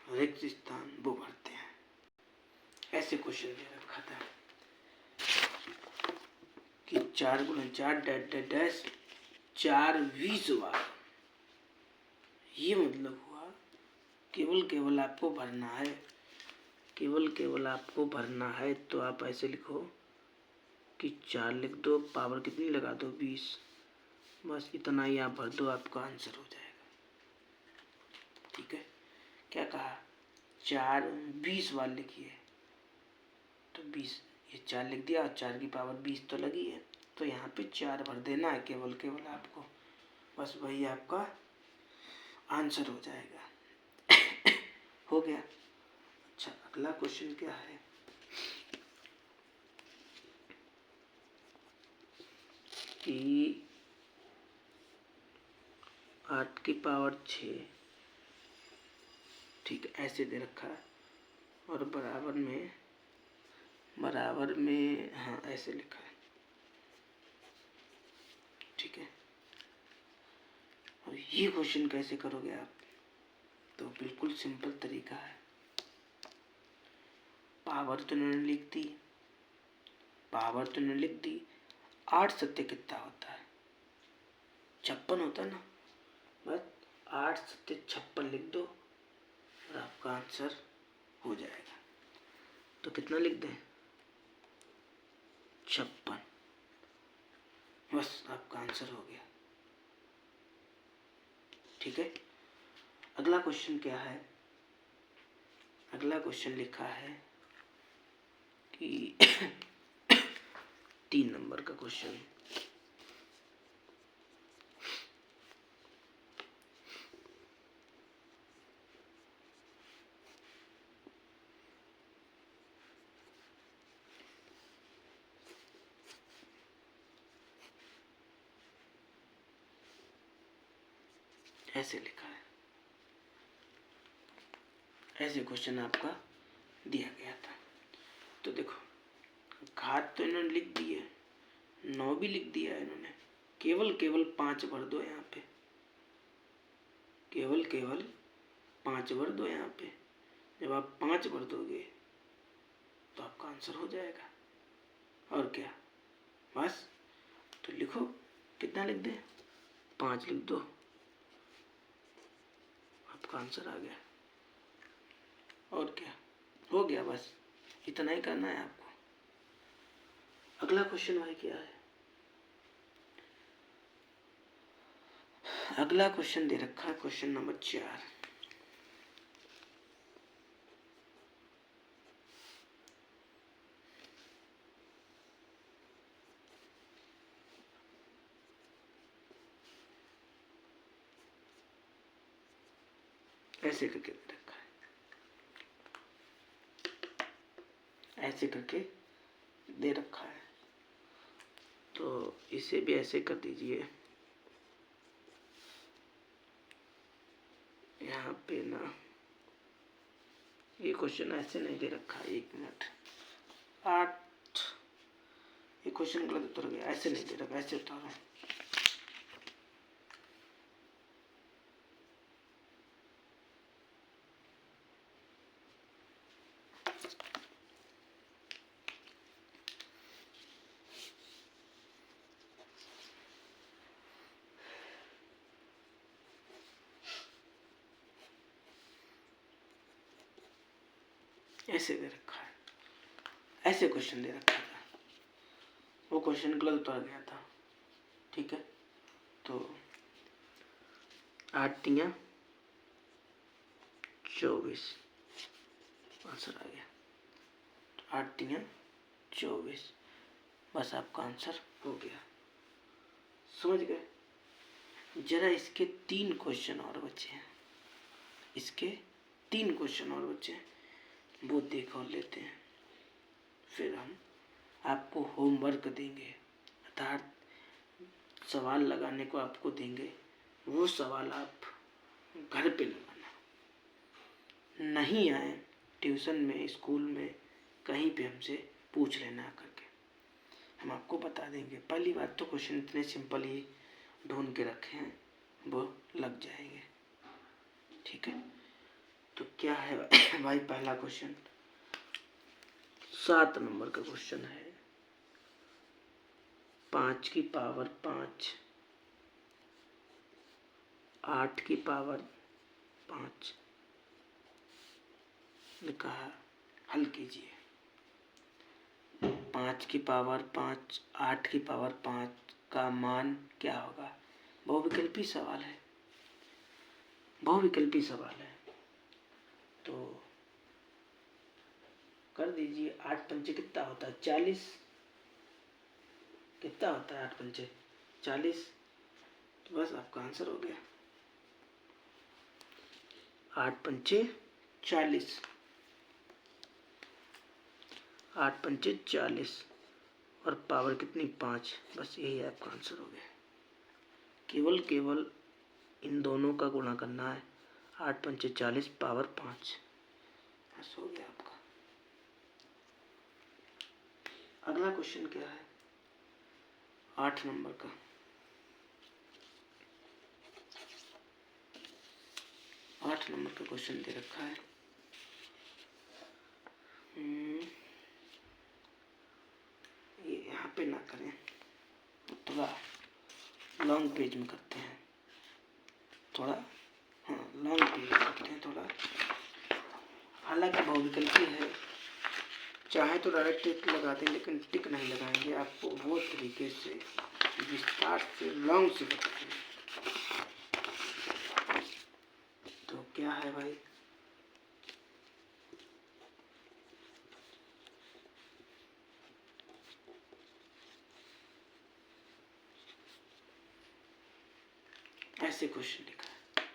रिक्त स्थान वो भरते हैं। ऐसे क्वेश्चन दे रखा था कि 4 × 4 डैश 4 20 बार। ये मतलब हुआ केवल आपको भरना है, केवल आपको भरना है। तो आप ऐसे लिखो कि 4 लिख दो, पावर कितनी लगा दो, 20। बस इतना ही आप भर दो, आपका आंसर हो जाएगा। ठीक है, क्या कहा, 4 20 बार लिखिए। तो 20 ये 4 लिख दिया और 4 की पावर 20 तो लगी है, तो यहाँ पे 4 भर देना है केवल आपको, बस वही आपका आंसर हो जाएगा। हो गया। अच्छा, अगला क्वेश्चन क्या है कि 8 की पावर 6, ठीक है, ऐसे दे रखा है और बराबर में हाँ ऐसे लिखा है। ठीक है, और ये क्वेश्चन कैसे करोगे आप, तो बिल्कुल सिंपल तरीका है। पावर तो इन्होंने लिख दी, 8 सत्य कितना होता है, 56 होता है ना। बस 8 सत्य 56 लिख दो और आपका आंसर हो जाएगा। तो कितना लिख दें, 56, बस आपका आंसर हो गया। ठीक है, अगला क्वेश्चन क्या है, अगला क्वेश्चन लिखा है कि 3 नंबर का क्वेश्चन। ऐसे लिखा है, ऐसे क्वेश्चन आपका दिया गया था। तो देखो घात तो इन्होंने लिख दी है, 9 भी लिख दिया है इन्होंने, केवल 5 भर दो यहाँ पे, केवल 5 भर दो यहाँ पे। जब आप 5 भर दोगे तो आपका आंसर हो जाएगा। और क्या, बस तो लिखो, कितना लिख दें, 5 लिख दो, आपका आंसर आ गया। और क्या, हो गया, बस इतना ही करना है आपको। अगला क्वेश्चन भाई क्या है, अगला क्वेश्चन दे रखा है, क्वेश्चन नंबर 4। ऐसे करके दे रखा है, ऐसे करके दे रखा है, तो इसे भी ऐसे कर दीजिए। यहाँ पे ना ये क्वेश्चन ऐसे नहीं दे रखा है, 1 मिनट, 8, ये क्वेश्चन गलत उतर गया, ऐसे नहीं दे रखा, ऐसे उतारो। ऐसे दे रखा है, ऐसे क्वेश्चन दे रखा था, वो क्वेश्चन गलत उतर गया था। ठीक है, तो 8 तियां 24 आंसर आ गया। 8 तियां 24, बस आपका आंसर हो गया। समझ गए? जरा इसके 3 क्वेश्चन और बचे हैं, इसके 3 क्वेश्चन और बचे हैं, वो देख और लेते हैं, फिर हम आपको होमवर्क देंगे, अर्थात सवाल लगाने को आपको देंगे। वो सवाल आप घर पे लगाना, नहीं आए ट्यूशन में, स्कूल में, कहीं पे हमसे पूछ लेना करके, हम आपको बता देंगे। पहली बात तो क्वेश्चन इतने सिंपल ही ढूंढ के रखे हैं, वो लग जाएंगे। ठीक है, तो क्या है भाई पहला क्वेश्चन 7 नंबर का क्वेश्चन है। 5 की पावर 5, 8 की पावर 5 ने कहा हल कीजिए। 5 की पावर 5, 8 की पावर 5 का मान क्या होगा? बहुविकल्पी सवाल है, बहुविकल्पी सवाल है, तो कर दीजिए। 8 पंचे कितना होता है? 40। कितना होता है 8 पंचे? 40। तो बस आपका आंसर हो गया, 8 पंचे 40, 8 पंचे 40 और पावर कितनी? 5। बस यही आपका आंसर हो गया। केवल इन दोनों का गुणा करना है, 8 पंचे 40 पावर 5, बस हो गया आपका। अगला क्वेश्चन क्या है? 8 नंबर का। 8 नंबर का क्वेश्चन दे रखा है। ये यहाँ पे ना करें, थोड़ा लॉन्ग पेज में करते हैं, थोड़ा हाँ लॉन्ग पेज में करते हैं थोड़ा। हालांकि बहुविकल्पी है, चाहे तो डायरेक्ट टिक लगा दें, लेकिन टिक नहीं लगाएंगे, आपको वो तरीके से विस्तार से लॉन्ग से बताएंगे। तो क्या है भाई? ऐसे क्वेश्चन लिखा है,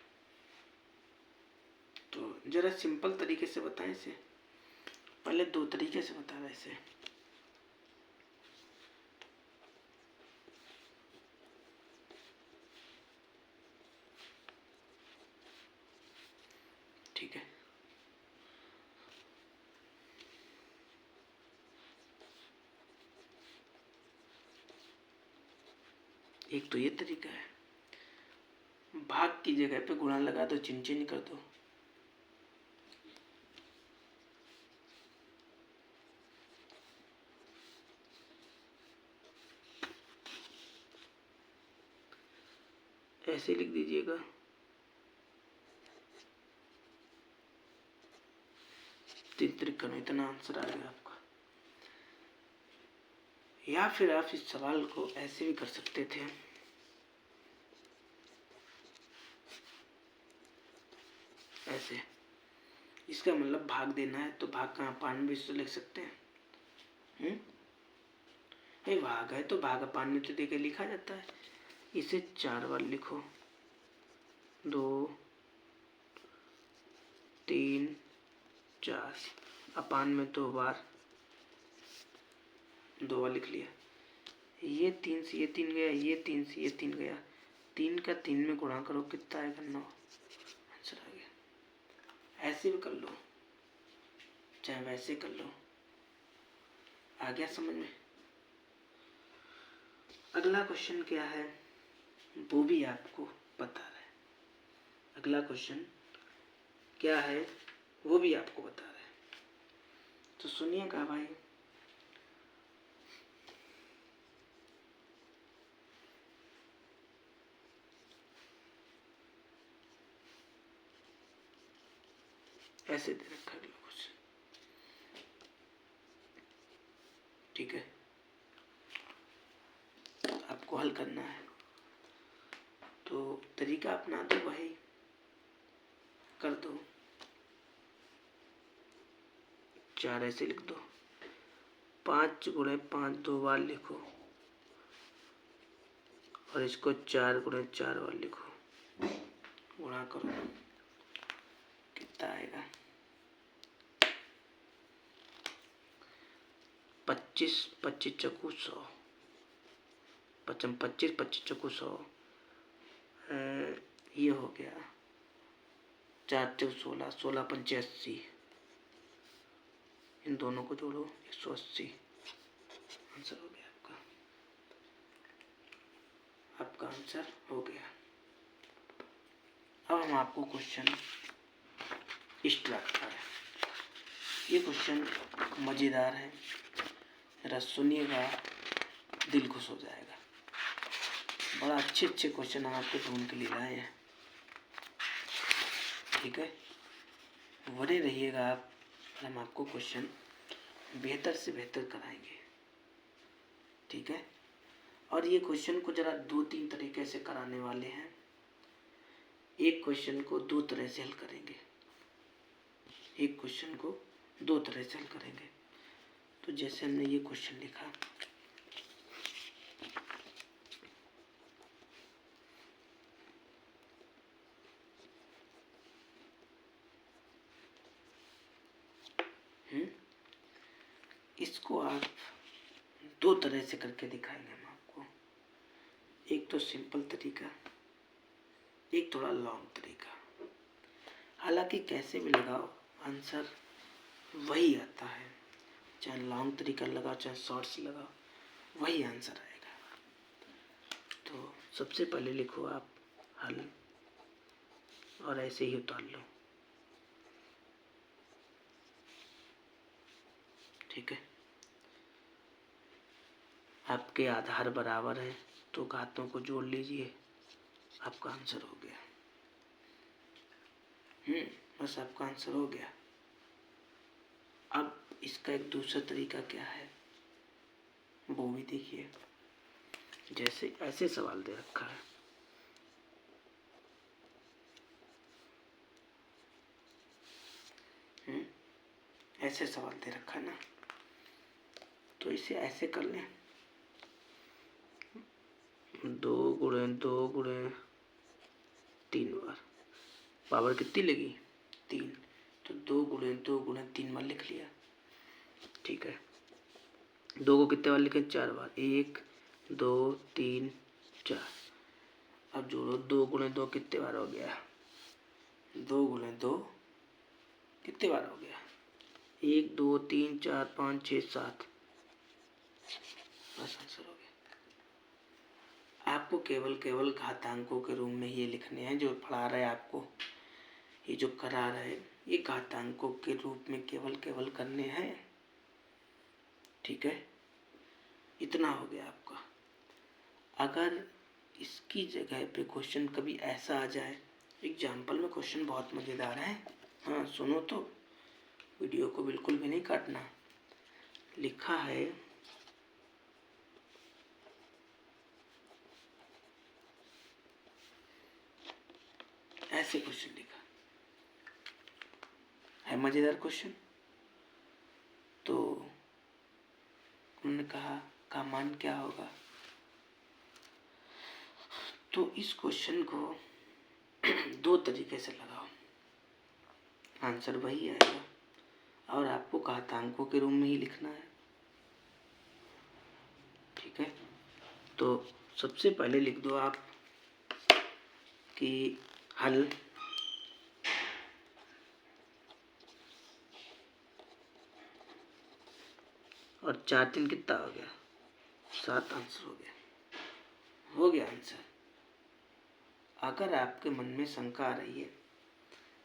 तो जरा सिंपल तरीके से बताएं इसे। पहले 2 तरीके से बता रहे इसे। ठीक है, एक तो ये तरीका है, भाग की जगह पे गुणा लगा दो, चिन्ह कर दो। ऐसे लिख दीजिएगा, तिरकन, इतना आंसर आ गया आपका। या फिर आप इस सवाल को ऐसे भी कर सकते थे, ऐसे। इसका मतलब भाग देना है, तो भाग का अपान भी लिख सकते हैं। ये भाग है तो भाग अपान में तो देके लिखा जाता है। इसे 4 बार लिखो, 2 3 4, अपान में 2 बार, 2 बार लिख लिया। ये 3 से ये 3 गया, ये 3 से ये 3 गया, 3 का 3 में गुणा करो, कितना आएगा? 9, आंसर आ गया। ऐसे भी कर लो, चाहे वैसे कर लो, आ गया समझ में? अगला क्वेश्चन क्या है वो भी आपको बता रहा है। अगला क्वेश्चन क्या है वो भी आपको बता रहा है, तो सुनिएगा भाई। ऐसे दे रखा है क्वेश्चन, हल करना है। तो तरीका अपना दो भाई, कर दो। 4 ऐसे लिख दो, 5 गुणे 5 2 बार लिखो और इसको 4 गुणे 4 बार लिखो, गुणा करो, कितना आएगा? 25 25 चौकू 100, 25 25 चौकू 100, ये हो गया 4 चौक 16, 16 पंचे 80, इन दोनों को जोड़ो 180, आंसर हो गया आपका। आपका आंसर हो गया। अब हम आपको क्वेश्चन स्टार्ट करें। ये क्वेश्चन मज़ेदार है, जरा सुनिएगा, दिल खुश हो जाएगा। बड़ा अच्छे अच्छे क्वेश्चन हम आपको ढूंढ के ले लाए हैं, ठीक है। बने रहिएगा आप, हम आपको क्वेश्चन बेहतर से बेहतर कराएंगे, ठीक है। और ये क्वेश्चन को जरा 2-3 तरीके से कराने वाले हैं। एक क्वेश्चन को 2 तरह से हल करेंगे, एक क्वेश्चन को 2 तरह से हल करेंगे। तो जैसे हमने ये क्वेश्चन लिखा, इसको आप 2 तरह से करके दिखाएंगे हम आपको। एक तो सिंपल तरीका, एक थोड़ा लॉन्ग तरीका। हालांकि कैसे भी लगाओ आंसर वही आता है, चाहे लॉन्ग तरीका लगाओ चाहे शॉर्ट से लगाओ, वही आंसर आएगा। तो सबसे पहले लिखो आप हल और ऐसे ही उतार लो, ठीक है। आपके आधार बराबर है तो घातों को जोड़ लीजिए, आपका आंसर हो गया। बस आपका आंसर हो गया। अब इसका एक दूसरा तरीका क्या है वो भी देखिए। जैसे ऐसे सवाल दे रखा है, ऐसे सवाल दे रखा है ना, तो इसे ऐसे कर लें, 2 गुणे 2 गुणे 3 बार, पावर कितनी लगी? 3, तो 2 गुणे 2 गुणे 3 बार लिख लिया, ठीक है। 2 को कितने बार लिखें? 4 बार, 1 2 3 4। अब जोड़ो, 2 गुणे 2 कितने बार हो गया? 2 गुणे 2 कितने बार हो गया? 1 2 3 4 5 6 7, बस आंसर हो गया। आपको केवल घातांकों के रूप में ये लिखने हैं। जो पढ़ा रहे आपको, ये जो करा रहे, ये घातांकों के रूप में केवल करने हैं, ठीक है। इतना हो गया आपका। अगर इसकी जगह पे क्वेश्चन कभी ऐसा आ जाए, एग्जाम्पल में क्वेश्चन बहुत मज़ेदार है, हाँ सुनो तो, वीडियो को बिल्कुल भी नहीं काटना। लिखा है ऐसे, क्वेश्चन लिखा है, मज़ेदार क्वेश्चन। तो उन्होंने कहा का मान क्या होगा? तो इस क्वेश्चन को 2 तरीके से लगाओ, आंसर वही आएगा और आपको घातांकों के रूप में ही लिखना है, ठीक है। तो सबसे पहले लिख दो आप कि हल और 4 3 कितना हो गया? 7, आंसर हो गया आंसर। अगर आपके मन में शंका आ रही है,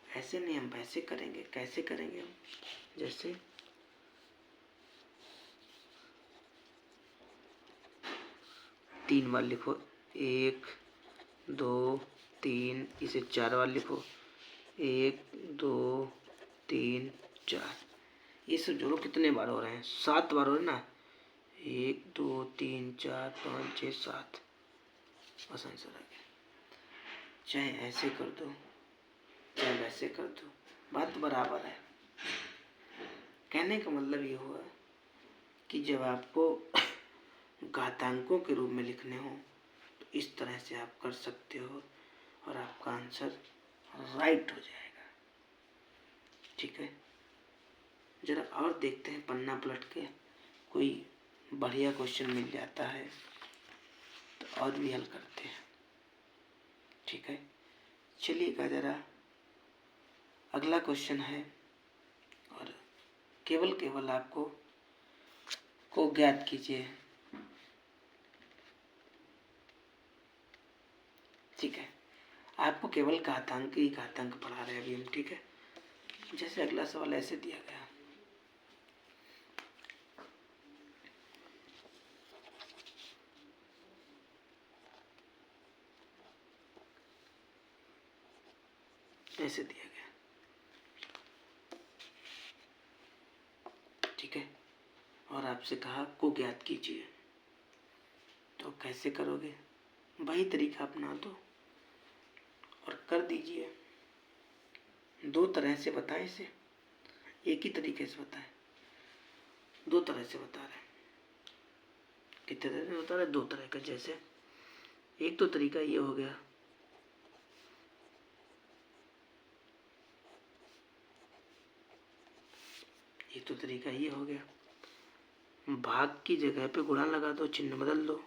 ऐसे नहीं हम वैसे करेंगे, कैसे करेंगे हम? जैसे 3 बार लिखो, 1 2 3, इसे 4 बार लिखो, 1 2 3 4। ये सब जोड़ो, कितने बार हो रहे हैं? 7 बार हो रहे हैं ना, 1 2 3 4 5 6 7। बस आंसर आ गया। चाहे ऐसे कर दो चाहे वैसे कर दो, बात बराबर है। कहने का मतलब ये हुआ कि जब आपको घातांकों के रूप में लिखने हो तो इस तरह से आप कर सकते हो और आपका आंसर राइट हो जाएगा। ठीक है, जरा और देखते हैं, पन्ना पलट के कोई बढ़िया क्वेश्चन मिल जाता है तो और भी हल करते हैं। ठीक है, चलिएगा जरा अगला क्वेश्चन है और केवल आपको को ज्ञात कीजिए। ठीक है, आपको केवल घातांक ही घातांक पढ़ा रहे हैं अभी हम। ठीक है, जैसे अगला सवाल ऐसे दिया गया, ऐसे दिया गया। ठीक है, और आपसे कहा को ज्ञात कीजिए, तो कैसे करोगे? वही तरीका अपना दो और कर दीजिए। दो तरह से बताएं इसे, एक ही तरीके से बताएं। दो तरह से बता रहे हैं। कितने तरह से बता रहे हैं? दो तरह का। जैसे एक तो तरीका ये हो गया, एक तो तरीका ये हो गया, भाग की जगह पे गुणा लगा दो, चिन्ह बदल दो,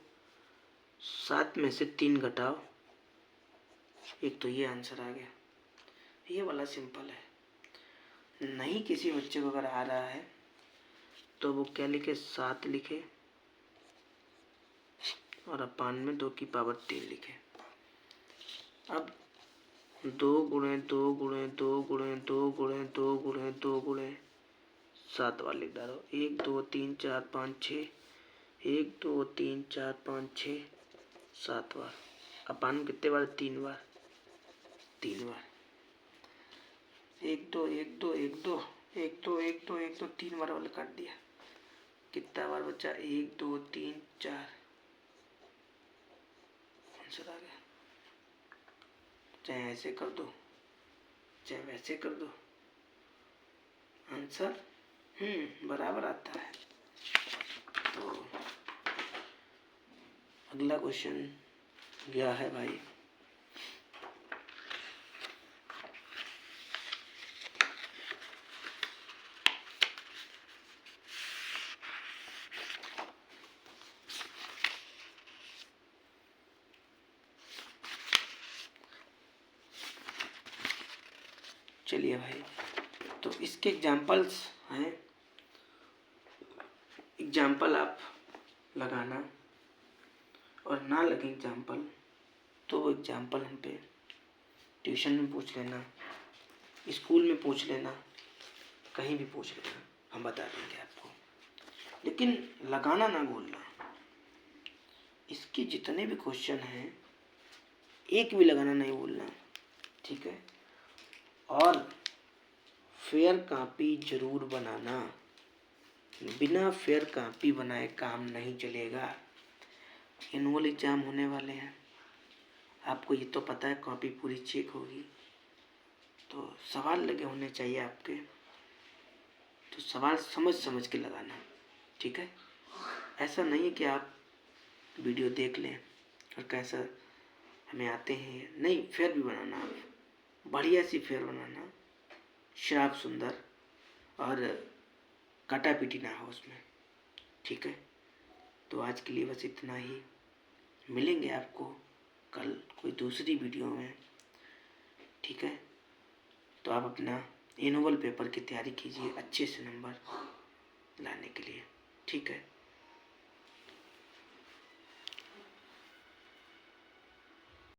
7 में से 3 घटाओ। एक तो ये आंसर आ गया, ये वाला सिंपल है। नहीं किसी बच्चे को अगर आ रहा है तो वो क्या लिखे, 7 लिखे और अपान में 2 की पावर 3 लिखे। अब 2 गुणे 2 गुणे 2 गुणे 2 गुणे 2 गुणे 2 गुणे 7 बार लिख डालो। 1 2 3 4 5 6, 1 2 3 4 5 6 7 बार। अपान कितने बार? 3 बार। 3 बार। 1 2 1 2 1 2 1 2 1 2 1 2 3 बार वाला काट दिया। कितना बार बचा? 1 2 3 4। आंसर आ गया। चाहे ऐसे कर दो चाहे वैसे कर दो, आंसर बराबर आता है। तो अगला क्वेश्चन क्या है भाई? चलिए भाई, तो इसके एग्जाम्पल्स हैं। एग्जाम्पल आप लगाना और ना लगे एग्जाम्पल तो वो एग्जाम्पल हम पे ट्यूशन में पूछ लेना, स्कूल में पूछ लेना, कहीं भी पूछ लेना, हम बता देंगे आपको। लेकिन लगाना ना भूलना। इसके जितने भी क्वेश्चन हैं एक भी लगाना नहीं भूलना। ठीक है, और फेयर कॉपी जरूर बनाना। बिना फेयर कॉपी बनाए काम नहीं चलेगा। एनुअल एग्जाम होने वाले हैं, आपको ये तो पता है, कॉपी पूरी चेक होगी, तो सवाल लगे होने चाहिए आपके। तो सवाल समझ समझ के लगाना। ठीक है, ऐसा नहीं है कि आप वीडियो देख लें और कैसा हमें आते हैं, नहीं, फेयर भी बनाना। आप बढ़िया सी फेयर बनाना, साफ सुंदर, और काटा पीटी ना हो उसमें। ठीक है, तो आज के लिए बस इतना ही। मिलेंगे आपको कल कोई दूसरी वीडियो में। ठीक है, तो आप अपना एनुअल पेपर की तैयारी कीजिए अच्छे से नंबर लाने के लिए। ठीक है।